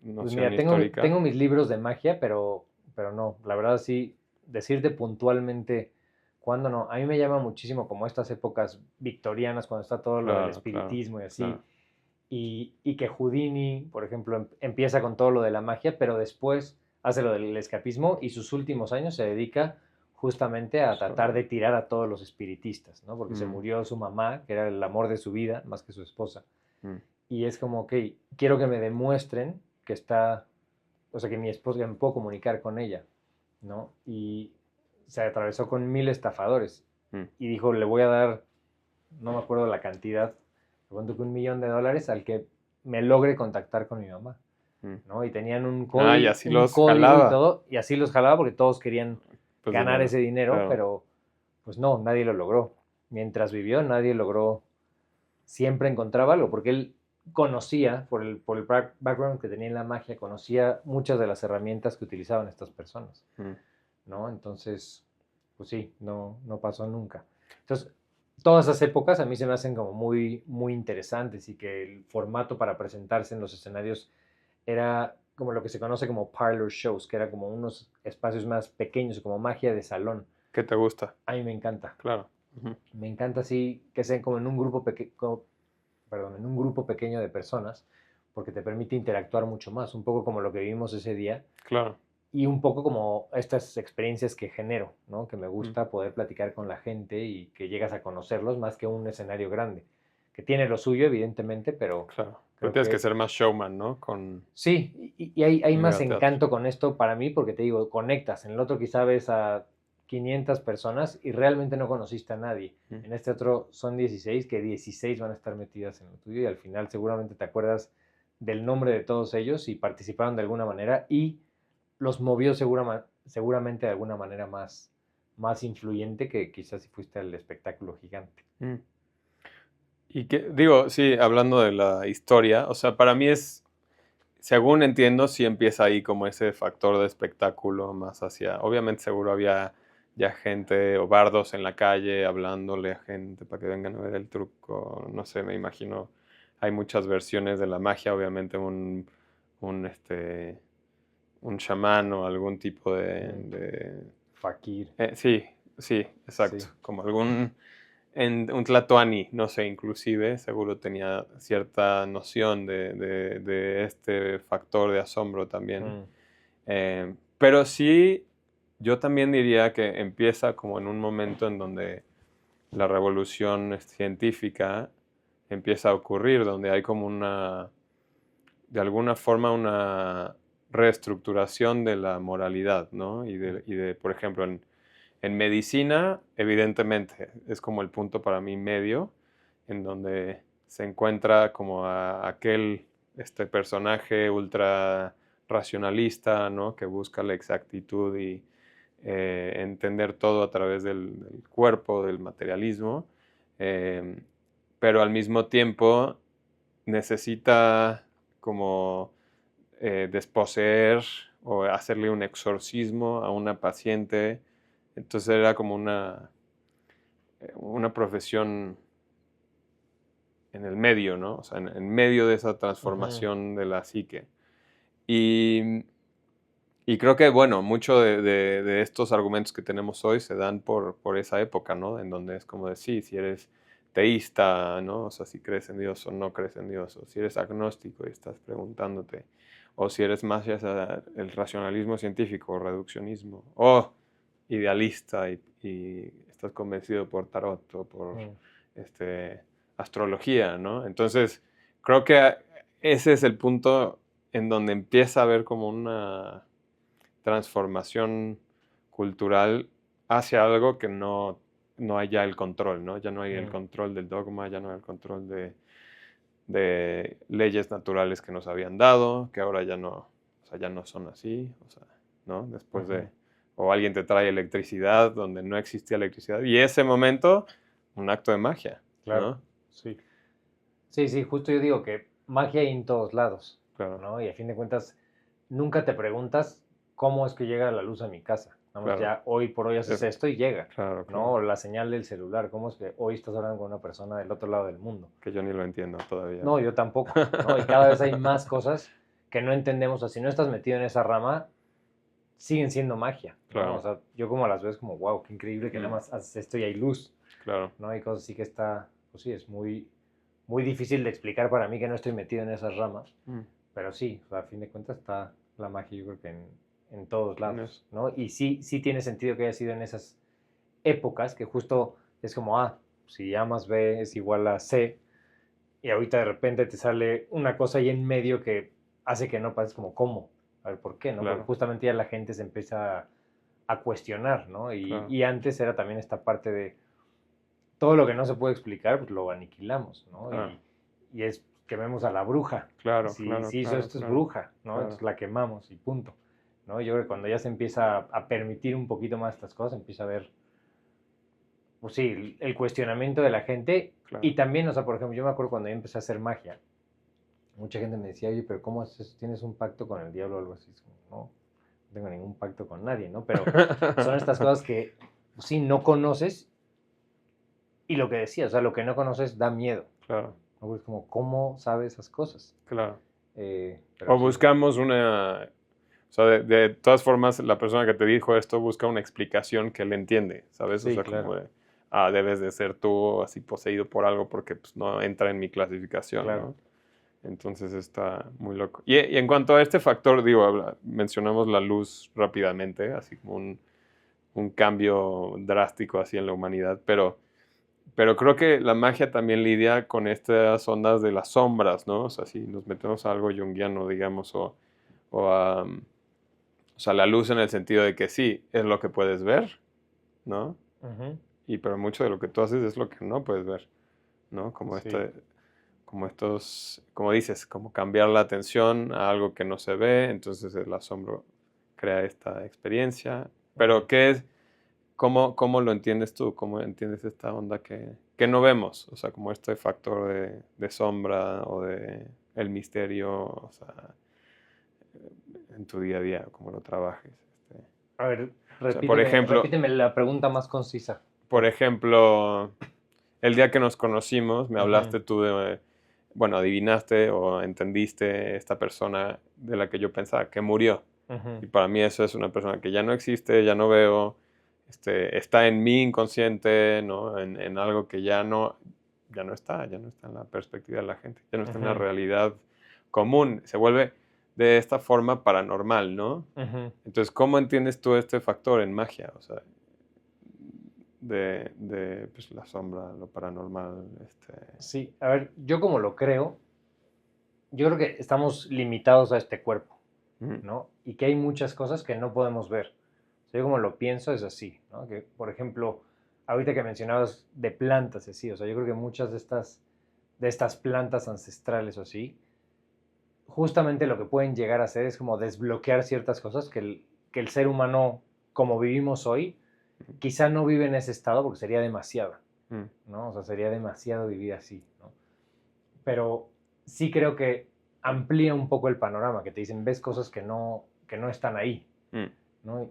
noción pues mira, histórica? Tengo mis libros de magia, pero no, la verdad sí, decirte puntualmente cuándo no. A mí me llama muchísimo como estas épocas victorianas, cuando está todo lo del espiritismo y así. Claro. Y que Houdini, por ejemplo, empieza con todo lo de la magia, pero después hace lo del escapismo y sus últimos años se dedica justamente a tratar de tirar a todos los espiritistas, ¿no? Porque se murió su mamá, que era el amor de su vida, más que su esposa. Y es como, ok, quiero que me demuestren que está, o sea, que mi esposa, que me puedo comunicar con ella, ¿no? Y se atravesó con 1000 estafadores. Y dijo, le voy a dar, no me acuerdo la cantidad, cuento que $1,000,000 al que me logre contactar con mi mamá, ¿no? Y tenían un código, y así los código jalaba. Y todo, y así los jalaba porque todos querían ganar ese dinero, pero pues no, nadie lo logró. Mientras vivió, nadie logró, siempre encontraba algo, porque él conocía, por el background que tenía en la magia, conocía muchas de las herramientas que utilizaban estas personas, ¿no? Entonces, pues sí, no pasó nunca. Entonces, todas esas épocas a mí se me hacen como muy, muy interesantes y que el formato para presentarse en los escenarios era como lo que se conoce como parlor shows, que era como unos espacios más pequeños, como magia de salón. ¿Qué te gusta? A mí me encanta. Claro. Me encanta así que sean como en un grupo pequeño de personas, porque te permite interactuar mucho más, un poco como lo que vivimos ese día. Claro. Y un poco como estas experiencias que genero, ¿no? Que me gusta poder platicar con la gente y que llegas a conocerlos más que un escenario grande, que tiene lo suyo, evidentemente, pero... Claro. Pero tienes que ser más showman, ¿no? Sí, y hay más encanto con esto para mí, porque te digo, conectas. En el otro quizá ves a 500 personas y realmente no conociste a nadie. En este otro son 16, que 16 van a estar metidas en lo tuyo y al final seguramente te acuerdas del nombre de todos ellos y participaron de alguna manera y los movió seguramente de alguna manera más influyente que quizás si fuiste al espectáculo gigante. Y que, digo, sí, hablando de la historia, o sea, para mí es, según entiendo, sí empieza ahí como ese factor de espectáculo más hacia, obviamente seguro había ya gente o bardos en la calle hablándole a gente para que vengan a ver el truco, no sé, me imagino, hay muchas versiones de la magia, obviamente un chamán o algún tipo de fakir. Sí, exacto, sí. Como un tlatoani, no sé, inclusive, seguro tenía cierta noción de este factor de asombro también. Pero sí, yo también diría que empieza como en un momento en donde la revolución científica empieza a ocurrir, donde hay como de alguna forma, una reestructuración de la moralidad, ¿no? Por ejemplo, en medicina, evidentemente, es como el punto para mí medio, en donde se encuentra como aquel personaje ultra racionalista, ¿no? Que busca la exactitud y entender todo a través del cuerpo, del materialismo, eh, pero al mismo tiempo necesita como desposeer o hacerle un exorcismo a una paciente. Entonces era como una profesión en el medio, ¿no? O sea, en medio de esa transformación de la psique. Y creo que, bueno, mucho de estos argumentos que tenemos hoy se dan por esa época, ¿no? En donde es como decir, si eres teísta, ¿no? O sea, si crees en Dios o no crees en Dios, o si eres agnóstico y estás preguntándote, o si eres más hacia el racionalismo científico o reduccionismo, o idealista y estás convencido por tarot o por astrología, ¿no? Entonces, creo que ese es el punto en donde empieza a haber como una transformación cultural hacia algo que no hay ya el control, ¿no? Ya no hay el control del dogma, ya no hay el control de leyes naturales que nos habían dado, que ahora ya no, o sea, ya no son así, o sea, ¿no? Después o alguien te trae electricidad donde no existía electricidad, y ese momento, un acto de magia, Claro, ¿no? sí. Sí, sí, justo yo digo que magia hay en todos lados, Claro. ¿no? Y a fin de cuentas, nunca te preguntas cómo es que llega la luz a mi casa. Nada más Claro. ya hoy por hoy haces esto y llega, Claro, ¿no? claro. O la señal del celular, cómo es que hoy estás hablando con una persona del otro lado del mundo. Que yo ni lo entiendo todavía. No, yo tampoco, ¿no? Y cada vez hay más cosas que no entendemos. O sea, si no estás metido en esa rama, siguen siendo magia, ¿no? Claro. O sea, yo como las ves como, wow, qué increíble que nada más haces esto y hay luz, Claro. ¿no? Hay cosas así que está, pues sí, es muy, muy difícil de explicar para mí que no estoy metido en esas ramas, pero sí, o sea, a fin de cuentas está la magia, yo creo que en todos lados, ¿no? Y sí, sí tiene sentido que haya sido en esas épocas que justo es como, si A más B es igual a C, y ahorita de repente te sale una cosa ahí en medio que hace que no pases como, ¿cómo? A ver, ¿por qué? ¿No? Claro. Porque justamente ya la gente se empieza a cuestionar, ¿no? Y antes era también esta parte de todo lo que no se puede explicar, pues lo aniquilamos, ¿no? Claro. Y es quememos a la bruja. Claro, Si claro, hizo claro, esto es claro, bruja, ¿no? claro. Entonces la quemamos y punto, ¿no? Yo creo que cuando ya se empieza a permitir un poquito más estas cosas, empieza a ver, pues sí, el cuestionamiento de la gente. Claro. Y también, o sea, por ejemplo, yo me acuerdo cuando yo empecé a hacer magia, mucha gente me decía, oye, pero ¿cómo haces eso? ¿Tienes un pacto con el diablo o algo así? Es como, no tengo ningún pacto con nadie, ¿no? Pero son estas cosas que, pues sí, no conoces. Y lo que decía, o sea, lo que no conoces da miedo. Claro. ¿No? Es como, ¿cómo sabe esas cosas? Claro. Pero O sí. buscamos una... O sea, de todas formas, la persona que te dijo esto busca una explicación que él entiende, ¿sabes? Sí, o sea, claro. como de, debes de ser tú así poseído por algo porque pues, no entra en mi clasificación, Claro. ¿no? Entonces está muy loco. Y en cuanto a este factor, digo, mencionamos la luz rápidamente, así como un cambio drástico así en la humanidad, pero creo que la magia también lidia con estas ondas de las sombras, ¿no? O sea, si nos metemos a algo junguiano, digamos, o sea, la luz en el sentido de que sí, es lo que puedes ver, ¿no? Pero mucho de lo que tú haces es lo que no puedes ver, ¿no? Como Sí. como estos, como dices, como cambiar la atención a algo que no se ve, entonces el asombro crea esta experiencia. Pero ¿qué es? ¿Cómo lo entiendes tú? ¿Cómo entiendes esta onda que no vemos? O sea, como este factor de sombra o de el misterio, o sea, en tu día a día, cómo lo trabajes. A ver, O sea, por ejemplo, repíteme la pregunta más concisa. por ejemplo, el día que nos conocimos, me hablaste tú de, bueno, adivinaste o entendiste esta persona de la que yo pensaba que murió. Y para mí eso es una persona que ya no existe, ya no veo, está en mi inconsciente, ¿no? En algo que ya no está en la perspectiva de la gente, ya no está en la realidad común, se vuelve de esta forma paranormal, ¿no? Entonces, ¿cómo entiendes tú este factor en magia? O sea, de pues, la sombra, lo paranormal. Sí, a ver, yo como lo creo, yo creo que estamos limitados a este cuerpo, Ujú, ¿no? Y que hay muchas cosas que no podemos ver. O sea, yo como lo pienso es así, ¿no? Que, por ejemplo, ahorita que mencionabas de plantas, así, o sea, yo creo que muchas de estas plantas ancestrales o así, justamente lo que pueden llegar a hacer es como desbloquear ciertas cosas que el ser humano, como vivimos hoy, quizá no vive en ese estado porque sería demasiado, ujú, ¿no? O sea, sería demasiado vivir así, ¿no? Pero sí creo que amplía un poco el panorama, que te dicen, ves cosas que no están ahí, ujú, ¿no?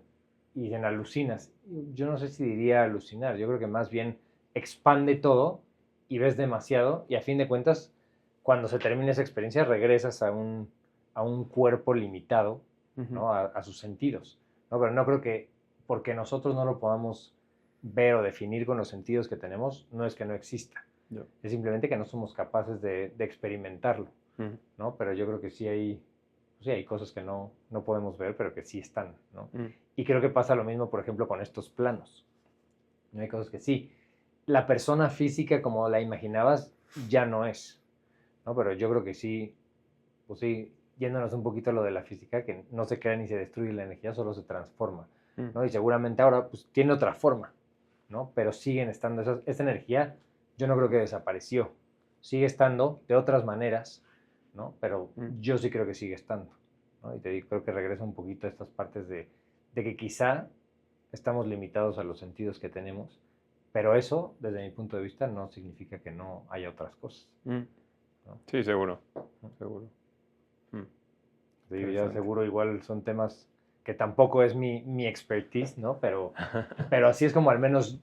Y dicen, alucinas. Yo no sé si diría alucinar, yo creo que más bien expande todo y ves demasiado y a fin de cuentas, cuando se termina esa experiencia, regresas a un cuerpo limitado, ujú, ¿no? A sus sentidos, ¿no? Pero no creo que porque nosotros no lo podamos ver o definir con los sentidos que tenemos, no es que no exista. yo, Es simplemente que no somos capaces de experimentarlo, ujú, ¿no? Pero yo creo que sí hay cosas que no podemos ver, pero que sí están, ¿no? ujú, Y creo que pasa lo mismo, por ejemplo, con estos planos. ¿No? Hay cosas que sí, la persona física como la imaginabas ya no es, ¿no? Pero yo creo que sí, pues sí, yéndonos un poquito a lo de la física, que no se crea ni se destruye la energía, solo se transforma, ujú, ¿no? Y seguramente ahora pues tiene otra forma, ¿no? Pero siguen estando, esa energía yo no creo que desapareció, sigue estando de otras maneras, ¿no? Pero ujú, yo sí creo que sigue estando, ¿no? Y te digo, creo que regresa un poquito a estas partes de que quizá estamos limitados a los sentidos que tenemos, pero eso, desde mi punto de vista, no significa que no haya otras cosas, ujú. ¿no? Sí, seguro, seguro. Mm, Te digo, ya interesante. seguro igual son temas que tampoco es mi expertise, ¿no? Pero así es como al menos,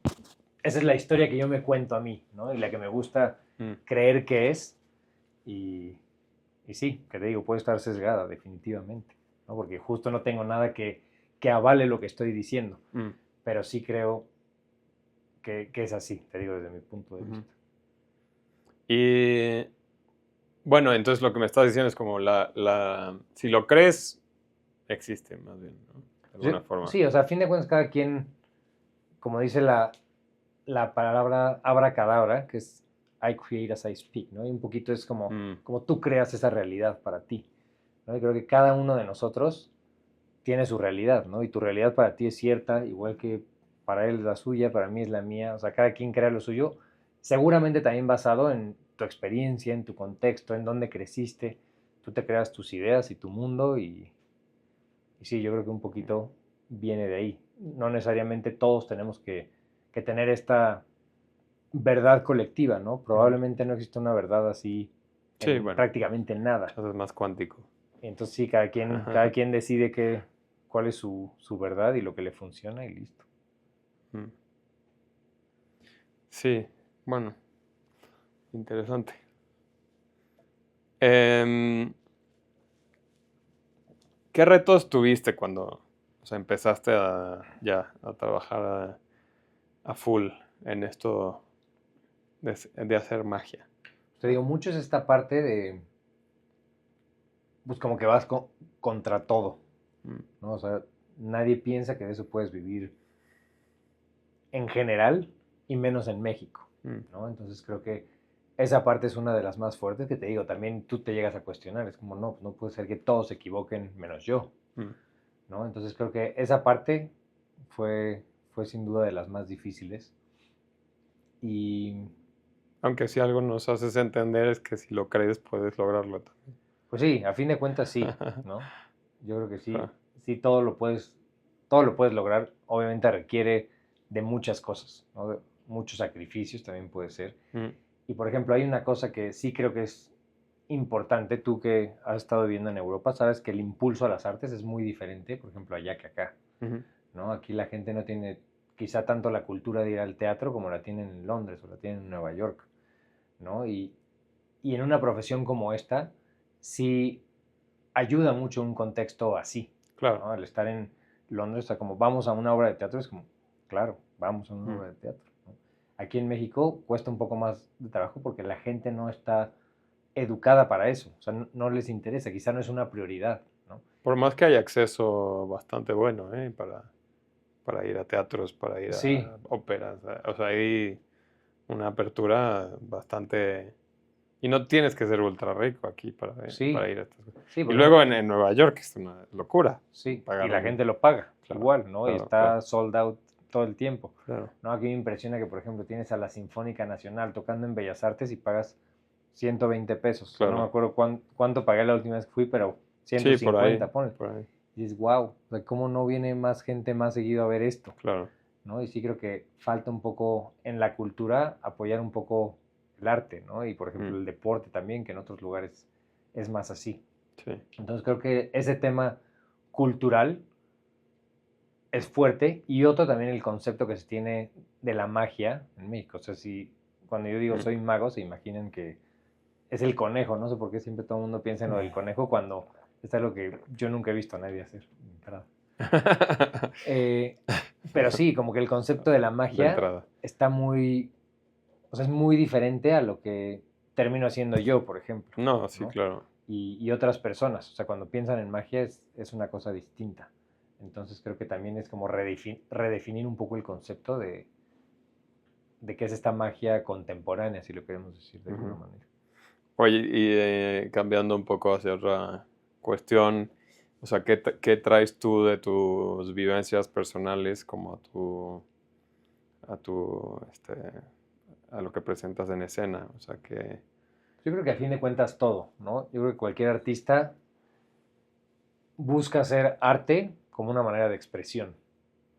esa es la historia que yo me cuento a mí, ¿no? Y la que me gusta Mm, creer que es. Y, y sí, que te digo, puede estar sesgada, definitivamente, ¿no? Porque justo no tengo nada que avale lo que estoy diciendo, mm, pero sí creo que es así, te digo, desde mi punto de ujú. vista. Y bueno, entonces lo que me estás diciendo es como si lo crees, existe más bien, ¿no? De alguna forma. Sí, o sea, a fin de cuentas, cada quien, como dice la palabra abracadabra, que es I create as I speak, ¿no? Y un poquito es Mm, como tú creas esa realidad para ti, ¿no? Y creo que cada uno de nosotros tiene su realidad, ¿no? Y tu realidad para ti es cierta, igual que para él es la suya, para mí es la mía, o sea, cada quien crea lo suyo, seguramente también basado en tu experiencia, en tu contexto, en dónde creciste, tú te creas tus ideas y tu mundo y sí, yo creo que un poquito viene de ahí. No necesariamente todos tenemos que tener esta verdad colectiva, ¿no? ujú. Probablemente no existe una verdad así Sí, en bueno, prácticamente nada. eso es más cuántico. Entonces sí, cada quien decide cuál es su verdad y lo que le funciona y listo. Mm, sí, bueno, interesante. Em, ¿Qué retos tuviste cuando, o sea, empezaste a trabajar a full en esto de hacer magia? Te digo, mucho es esta parte de, pues como que vas contra todo, Mm, ¿no? O sea, nadie piensa que de eso puedes vivir en general y menos en México, mm, ¿no? Entonces creo que esa parte es una de las más fuertes que te digo, también tú te llegas a cuestionar, es como, no, pues no puede ser que todos se equivoquen menos yo, mm. ¿no? Entonces creo que esa parte fue sin duda de las más difíciles y Aunque si algo nos haces entender es que si lo crees puedes lograrlo también. pues sí, a fin de cuentas sí, ¿no? Yo creo que sí, Ajá, sí todo lo puedes lograr, obviamente requiere de muchas cosas, ¿no? De muchos sacrificios también puede ser. mm, Y por ejemplo, hay una cosa que sí creo que es importante, tú que has estado viviendo en Europa, sabes que el impulso a las artes es muy diferente, por ejemplo, allá que acá, ujú, ¿no? Aquí la gente no tiene quizá tanto la cultura de ir al teatro como la tienen en Londres o la tienen en Nueva York, ¿no? Y en una profesión como esta, sí ayuda mucho un contexto así, claro. ¿no? Al estar en Londres, o sea, como vamos a una obra de teatro, es como, claro, vamos a una Mm. obra de teatro, ¿no? Aquí en México cuesta un poco más de trabajo porque la gente no está educada para eso, o sea, no les interesa, quizá no es una prioridad, ¿no? Por más que haya acceso bastante bueno, para para ir a teatros, para ir Sí, a óperas. O sea, hay una apertura bastante... Y no tienes que ser ultra rico aquí para sí, ir a estas cosas. sí, Y porque luego en Nueva York es una locura sí, y pagar la un... gente lo paga Claro, igual, ¿no? Y claro, está claro, sold out todo el tiempo, claro. ¿no? Aquí me impresiona que, por ejemplo, tienes a la Sinfónica Nacional tocando en Bellas Artes y pagas 120 pesos. O sea, no me Claro. acuerdo cuánto pagué la última vez que fui, pero Sí, por ahí, 150, ponle. por ahí. Y dices, wow, o sea, ¿cómo no viene más gente más seguido a ver esto? Claro. ¿No? Y sí creo que falta un poco en la cultura apoyar un poco el arte, ¿no? Y, por ejemplo, Mm, el deporte también, que en otros lugares es más así. sí. Entonces creo que ese tema cultural es fuerte y otro también el concepto que se tiene de la magia en México. O sea, si cuando yo digo Mm. soy mago, se imaginan que es el conejo. No sé por qué siempre todo el mundo piensa en lo del conejo cuando es algo que yo nunca he visto a nadie hacer. ¿Verdad? Eh, pero sí, como que el concepto de la De magia entrada. está muy, o sea, es muy diferente a lo que termino haciendo yo, por ejemplo, No, sí, ¿no? claro. Y otras personas. O sea, cuando piensan en magia es una cosa distinta. Entonces creo que también es como redefinir un poco el concepto de qué es esta magia contemporánea, si lo queremos decir de alguna Ujú. manera. Oye, y cambiando un poco hacia otra cuestión, o sea, ¿qué traes tú de tus vivencias personales como a lo que presentas en escena? O sea, que... Yo creo que a fin de cuentas todo, ¿no? Yo creo que cualquier artista busca hacer arte como una manera de expresión,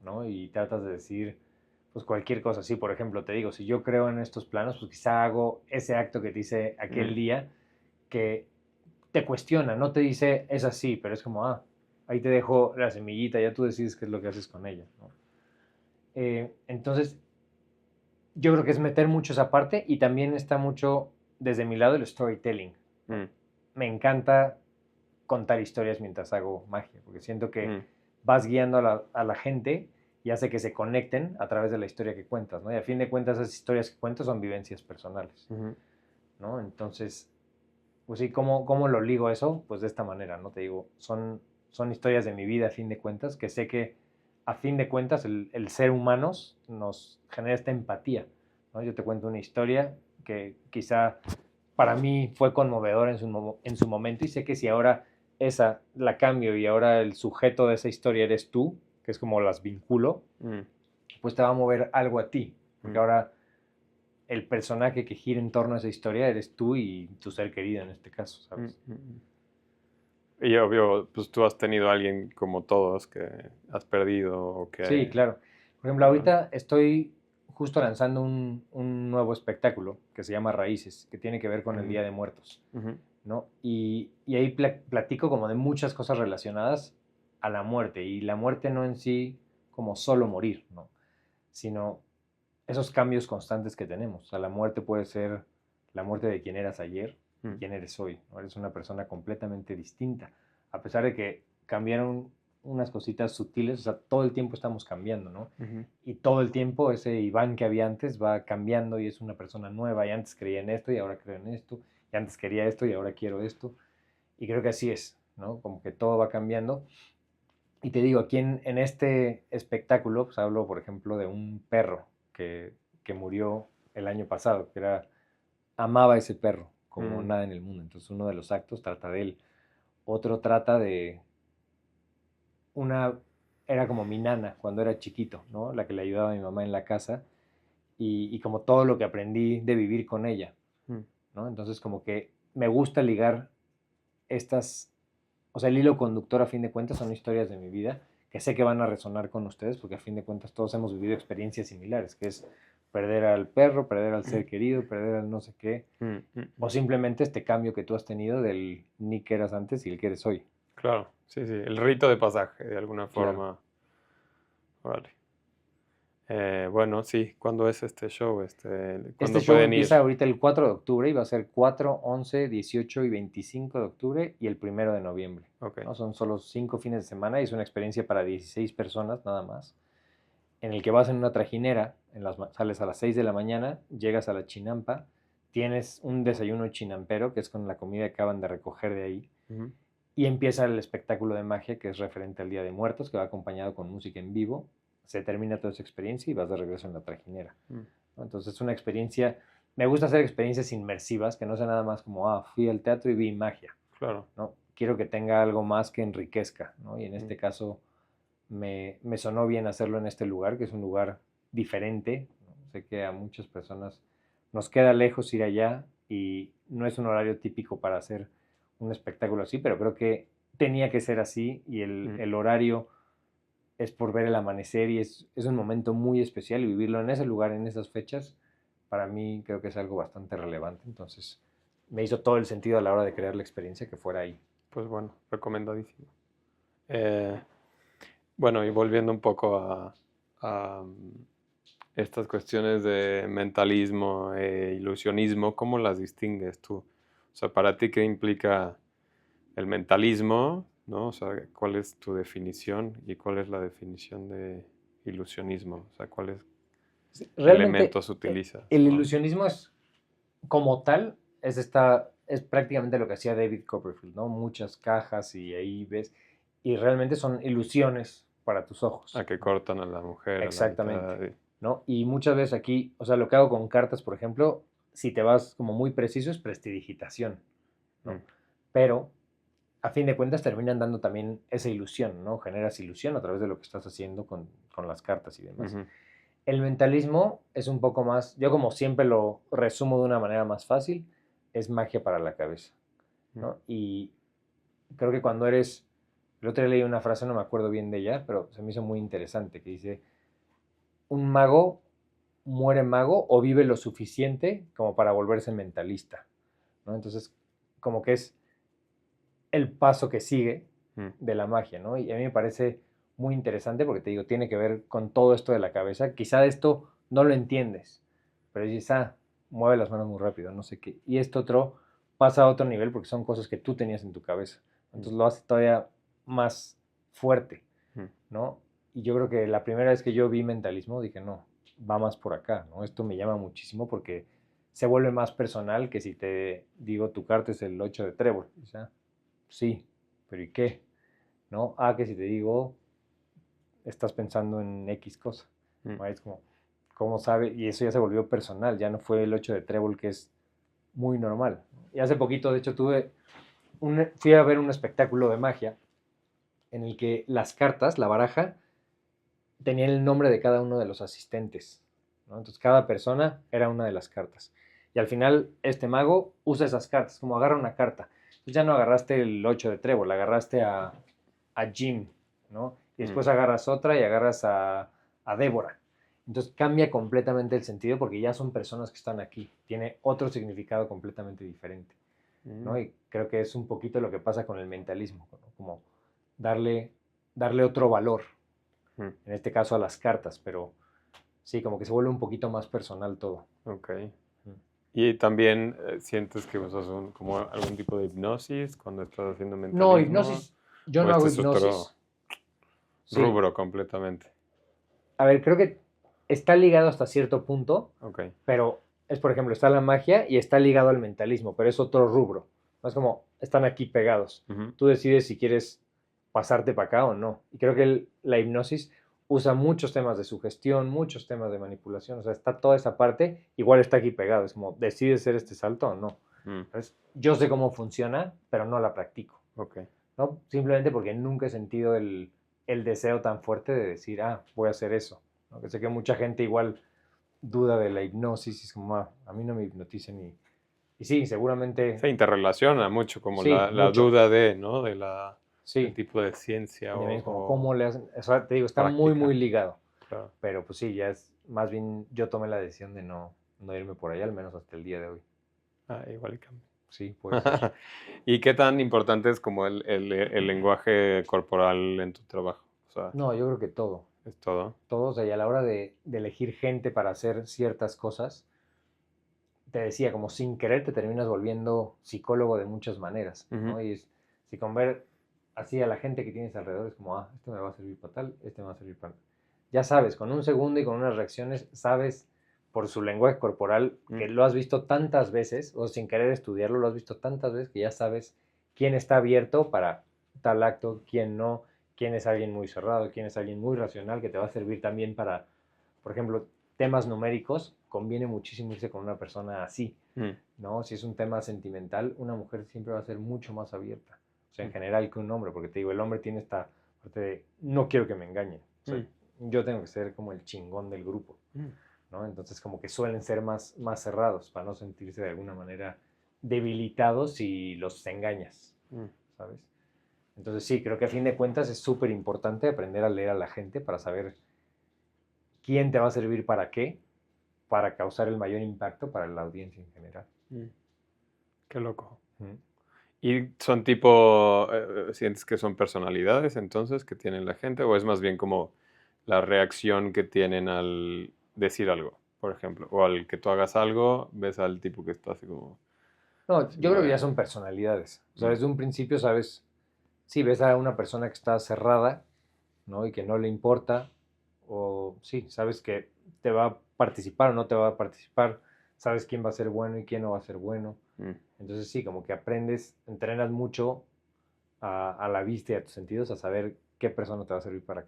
¿no? Y tratas de decir, pues cualquier cosa. Sí, por ejemplo, te digo, si yo creo en estos planos, pues quizá hago ese acto que te hice aquel Mm, día que te cuestiona, no te dice es así, pero es como, ahí te dejo la semillita, ya tú decides qué es lo que haces con ella, ¿no? Entonces, yo creo que es meter mucho esa parte y también está mucho desde mi lado el storytelling, ¿no? mm, Me encanta contar historias mientras hago magia, porque siento que mm, vas guiando a la gente y hace que se conecten a través de la historia que cuentas, ¿no? Y a fin de cuentas esas historias que cuentas son vivencias personales, ujú, ¿no? Entonces, pues sí, ¿cómo lo ligo eso? Pues de esta manera, ¿no? Te digo, son historias de mi vida a fin de cuentas, que sé que a fin de cuentas el ser humanos nos genera esta empatía, ¿no? Yo te cuento una historia que quizá para mí fue conmovedora en su momento y sé que si ahora esa la cambio y ahora el sujeto de esa historia eres tú, que es como las vinculo, mm, pues te va a mover algo a ti, porque mm, ahora el personaje que gira en torno a esa historia eres tú y tu ser querido en este caso, mm, ¿sabes? mm. Y obvio, pues tú has tenido a alguien como todos que has perdido o Sí, que... claro. Por ejemplo, ¿no? ahorita estoy justo lanzando un nuevo espectáculo que se llama Raíces, que tiene que ver con el Ujú, Día de Muertos, ujú, ¿no? Y ahí platico como de muchas cosas relacionadas a la muerte, y la muerte no en sí como solo morir, ¿no? Sino esos cambios constantes que tenemos. O sea, la muerte puede ser la muerte de quien eras ayer y mm, quién eres hoy, ¿no? Eres una persona completamente distinta, a pesar de que cambiaron unas cositas sutiles, o sea, todo el tiempo estamos cambiando, ¿no? ujú. Y todo el tiempo ese Iván que había antes va cambiando y es una persona nueva, y antes creía en esto y ahora creo en esto, y antes quería esto y ahora quiero esto, y creo que así es, ¿no? Como que todo va cambiando. Y te digo, aquí en este espectáculo, pues hablo, por ejemplo, de un perro que murió el año pasado, que era, amaba a ese perro como Mm, nada en el mundo. Entonces uno de los actos trata de él. Otro trata de una, era como mi nana cuando era chiquito, ¿no? La que le ayudaba a mi mamá en la casa y como todo lo que aprendí de vivir con ella, mm, ¿no? Entonces como que me gusta ligar estas, o sea, el hilo conductor a fin de cuentas son historias de mi vida que sé que van a resonar con ustedes porque a fin de cuentas todos hemos vivido experiencias similares, que es perder al perro, perder al ser querido, perder al no sé qué, mm, mm, o mm. simplemente este cambio que tú has tenido del Nick que eras antes y el que eres hoy. Claro, sí, sí, el rito de pasaje, de alguna Claro. forma. Vale. Bueno, sí, ¿cuándo es este show? Este ¿Cuándo show pueden ir? empieza ahorita el 4 de octubre y va a ser 4, 11, 18 y 25 de octubre y el 1 de noviembre, Ok. ¿no? Son solo 5 fines de semana y es una experiencia para 16 personas nada más, en el que vas en una trajinera, sales a las 6 de la mañana, llegas a la Chinampa, tienes un desayuno chinampero, que es con la comida que acaban de recoger de ahí, Ujú, y empieza el espectáculo de magia, que es referente al Día de Muertos, que va acompañado con música en vivo. se termina toda esa experiencia y vas de regreso en la trajinera, Mm. ¿no? Entonces es una experiencia, me gusta hacer experiencias inmersivas, que no sea nada más como, fui al teatro y vi magia, Claro. ¿no? Quiero que tenga algo más que enriquezca, ¿no? Y en este Mm. caso me sonó bien hacerlo en este lugar, que es un lugar diferente, ¿no? Sé que a muchas personas nos queda lejos ir allá y no es un horario típico para hacer un espectáculo así, pero creo que tenía que ser así y Mm. el horario es por ver el amanecer y es un momento muy especial y vivirlo en ese lugar, en esas fechas, para mí creo que es algo bastante relevante. Entonces me hizo todo el sentido a la hora de crear la experiencia que fuera ahí. Pues bueno, recomendadísimo. Eh, bueno, y volviendo un poco a estas cuestiones de mentalismo e ilusionismo, ¿cómo las distingues tú? O sea, para ti, ¿qué implica el mentalismo? ¿No? O sea, ¿cuál es tu definición y cuál es la definición de ilusionismo? O sea, ¿cuáles Sí, realmente elementos utilizas? el ¿No? ilusionismo es como tal, es prácticamente lo que hacía David Copperfield, ¿no? Muchas cajas y ahí ves, y realmente son ilusiones para tus A ojos, que ¿no? cortan a la mujer a la Exactamente, mitad. ¿no? Y muchas veces aquí, o sea, lo que hago con cartas, por ejemplo, si te vas como muy preciso, es prestidigitación, ¿no? Mm. Pero a fin de cuentas terminan dando también esa ilusión, ¿no? Generas ilusión a través de lo que estás haciendo con las cartas y demás. Ujú. El mentalismo es un poco más, yo como siempre lo resumo de una manera más fácil, es magia para la cabeza, Mm. ¿no? Y creo que cuando eres, el otro día leí una frase, no me acuerdo bien de ella, pero se me hizo muy interesante, que dice, un mago muere mago o vive lo suficiente como para volverse mentalista, ¿no? Entonces, como que es el paso que sigue Mm. de la magia, ¿no? Y a mí me parece muy interesante porque te digo, tiene que ver con todo esto de la cabeza. Quizá esto no lo entiendes, pero dices, mueve las manos muy rápido, no sé qué. Y esto otro pasa a otro nivel porque son cosas que tú tenías en tu cabeza. Mm. Entonces lo hace todavía más fuerte, Mm. ¿no? Y yo creo que la primera vez que yo vi mentalismo dije, no, va más por acá, ¿no? Esto me llama muchísimo porque se vuelve más personal que si te digo tu carta es el 8 de trébol. O sea, sí, pero ¿y qué? ¿No? Que si te digo, estás pensando en X cosa. Mm. ¿No? Es como, ¿cómo sabe? Y eso ya se volvió personal, ya no fue el 8 de trébol que es muy normal. Y hace poquito, de hecho, fui a ver un espectáculo de magia en el que las cartas, la baraja, tenían el nombre de cada uno de los asistentes, ¿no? Entonces cada persona era una de las cartas. Y al final este mago usa esas cartas, como agarra una carta. Entonces ya no agarraste el 8 de trébol, agarraste a Jim, ¿no? Y Mm. después agarras otra y agarras a Débora. Entonces cambia completamente el sentido porque ya son personas que están aquí. Tiene otro significado completamente diferente, ¿no? Mm. Y creo que es un poquito lo que pasa con el mentalismo, ¿no? Como darle otro valor, Mm. en este caso a las cartas, pero sí, como que se vuelve un poquito más personal todo. Ok. Mm. Y también sientes que usas como algún tipo de hipnosis cuando estás haciendo No, mentalismo, hipnosis, yo o no hago este es otro hipnosis. Sí, rubro completamente. a ver, creo que está ligado hasta cierto punto, Ok. pero es, por ejemplo, está la magia y está ligado al mentalismo, pero es otro rubro. No es como, están aquí pegados. Ujú. Tú decides si quieres pasarte para acá o no. Y creo que la hipnosis usa muchos temas de sugestión, muchos temas de manipulación, o sea, está toda esa parte, igual está aquí pegado, es como, ¿decides hacer este salto o no? Mm. Entonces, yo sé cómo funciona, pero no la practico, Ok. ¿no? Simplemente porque nunca he sentido el deseo tan fuerte de decir, voy a hacer eso, ¿no? Que sé que mucha gente igual duda de la hipnosis y es como, a mí no me hipnoticen y sí, seguramente, Se interrelaciona mucho como sí, la mucho, duda de, ¿no? Del sí. tipo de ciencia Y también es como, o ¿cómo le hacen? O sea, te digo, está muy, muy práctica. ligado. Claro. Pero pues sí, ya es más bien yo tomé la decisión de no irme por ahí, al menos hasta el día de hoy. Igual y cambia. Sí, puede ser. ¿Y qué tan importante es como el lenguaje corporal en tu trabajo? O sea, No, yo creo que todo. es todo. Todo, o sea, y a la hora de elegir gente para hacer ciertas cosas, te decía, como sin querer te terminas volviendo psicólogo de muchas maneras, Ujú. ¿no? Y es, si con ver así a la gente que tienes alrededor es como, este me va a servir para tal, este me va a servir para... Ya sabes, con un segundo y con unas reacciones, sabes por su lenguaje corporal que Mm. lo has visto tantas veces, o sin querer estudiarlo, lo has visto tantas veces que ya sabes quién está abierto para tal acto, quién no, quién es alguien muy cerrado, quién es alguien muy racional, que te va a servir también para, por ejemplo, temas numéricos, conviene muchísimo irse con una persona así, ¿no? Si es un tema sentimental, una mujer siempre va a ser mucho más abierta, o sea, en general que un hombre, porque te digo, el hombre tiene esta parte de, no quiero que me engañen, o sea, yo tengo que ser como el chingón del grupo, ¿no? Entonces como que suelen ser más cerrados para no sentirse de alguna manera debilitados si los engañas, ¿sabes? Entonces sí, creo que a fin de cuentas es súper importante aprender a leer a la gente para saber quién te va a servir para qué, para causar el mayor impacto para la audiencia en general. Qué loco. ¿Y son tipo, sientes que son personalidades entonces que tienen la gente o es más bien como la reacción que tienen al decir algo, por ejemplo? O al que tú hagas algo, ves al tipo que está así como... No, así yo como creo que ya de, son personalidades. O sea, desde un principio sabes, si ves a una persona que está cerrada, ¿no? Y que no le importa, o sí, sabes que te va a participar o no te va a participar, sabes quién va a ser bueno y quién no va a ser bueno. Entonces sí, como que aprendes, entrenas mucho a la vista y a tus sentidos a saber qué persona te va a servir para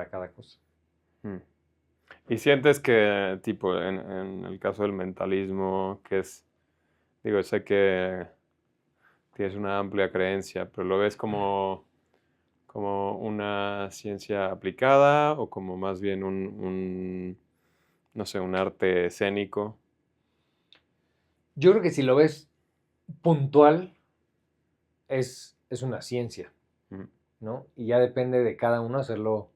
cada cosa. Y sientes que, tipo, en el caso del mentalismo, que es, digo, sé que tienes una amplia creencia, pero lo ves como una ciencia aplicada o como más bien no sé, un arte escénico. Yo creo que si lo ves puntual, es una ciencia, Mm, ¿no? Y ya depende de cada uno hacerlo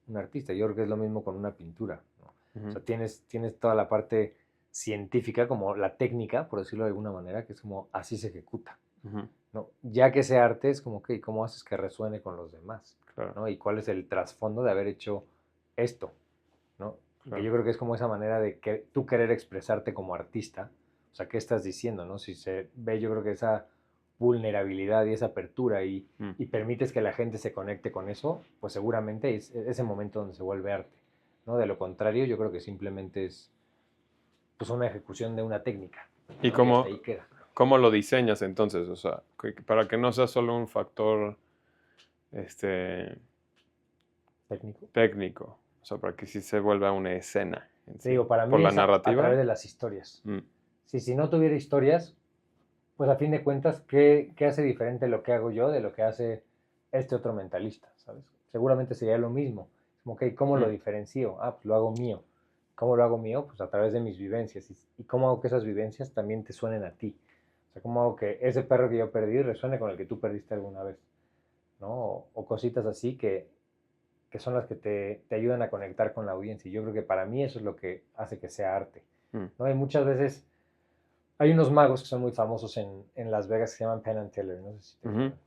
un artista. Yo creo que es lo mismo con una pintura, ¿no? O ujú, sea, tienes toda la parte científica, como la técnica, por decirlo de alguna manera, que es como así se ejecuta, ujú, ¿no? Ya que ese arte es como que, ¿cómo haces que resuene con los demás? claro, ¿No? Y cuál es el trasfondo de haber hecho esto, ¿no? Que claro. yo creo que es como esa manera de que tú querer expresarte como artista, o sea, ¿qué estás diciendo, no? Si se ve, yo creo que esa vulnerabilidad y esa apertura Mm, y permites que la gente se conecte con eso, pues seguramente es ese momento donde se vuelve arte, ¿no? De lo contrario, yo creo que simplemente es pues una ejecución de una técnica, ¿Y ¿no? Y hasta ahí queda. cómo lo diseñas entonces? O sea, para que no sea solo un factor Técnico. técnico, o sea, para que sí se vuelva una escena en Te sí. digo, para ¿Por mí la es a través narrativa? de las historias. Mm, Si no tuviera historias, pues a fin de cuentas, ¿qué hace diferente lo que hago yo de lo que hace este otro mentalista? ¿Sabes? Seguramente sería lo mismo. Como, ok, ¿cómo lo mm, diferencio? Ah, pues lo hago mío. ¿Cómo lo hago mío? Pues a través de mis vivencias. ¿Y cómo hago que esas vivencias también te suenen a ti? O sea, ¿cómo hago que ese perro que yo perdí resuene con el que tú perdiste alguna vez? ¿No? O cositas así que son las que te ayudan a conectar con la audiencia. Y yo creo que para mí eso es lo que hace que sea arte. mm, ¿No? Y muchas veces hay unos magos que son muy famosos en Las Vegas que se llaman Penn and Teller, no sé si te ujú, suenan.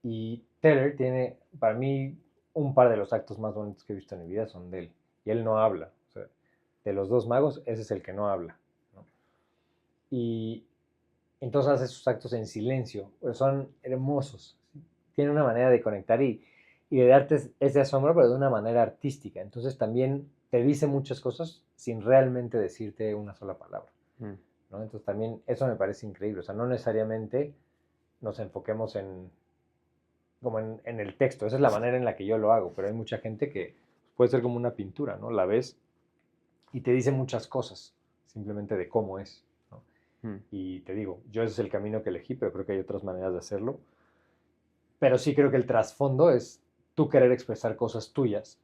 Y Teller tiene, para mí, un par de los actos más bonitos que he visto en mi vida son de él. Y él no habla. O sea, de los dos magos, ese es el que no habla, ¿no? Y entonces hace sus actos en silencio. Pues son hermosos. ¿Sí? Tiene una manera de conectar y de darte ese asombro, pero de una manera artística. Entonces también te dice muchas cosas sin realmente decirte una sola palabra, mm, ¿no? Entonces también eso me parece increíble. O sea, no necesariamente nos enfoquemos como en el texto. Esa es la manera en la que yo lo hago, pero hay mucha gente que puede ser como una pintura, ¿no? La ves y te dice muchas cosas, simplemente de cómo es, ¿no? mm, Y te digo, yo ese es el camino que elegí, pero creo que hay otras maneras de hacerlo. Pero sí creo que el trasfondo es tú querer expresar cosas tuyas,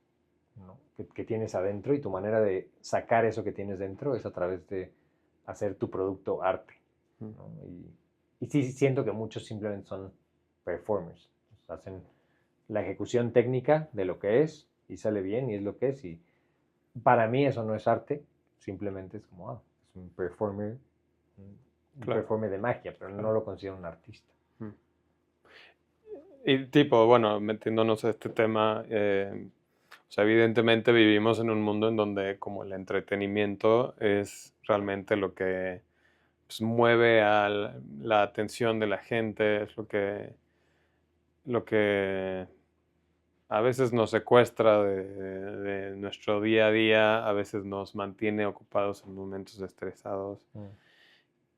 ¿no? Que tienes adentro y tu manera de sacar eso que tienes dentro es a través de hacer tu producto arte, mm. ¿no? Y sí siento que muchos simplemente son performers, hacen la ejecución técnica de lo que es y sale bien y es lo que es. Y para mí eso no es arte, simplemente es como, es un Claro, performer de magia, pero no claro. lo considero un artista. Mm. Y tipo, bueno, metiéndonos a este tema, o sea, evidentemente vivimos en un mundo en donde como el entretenimiento es realmente lo que pues, mueve a la atención de la gente, es lo que a veces nos secuestra de nuestro día a día, a veces nos mantiene ocupados en momentos estresados. Mm.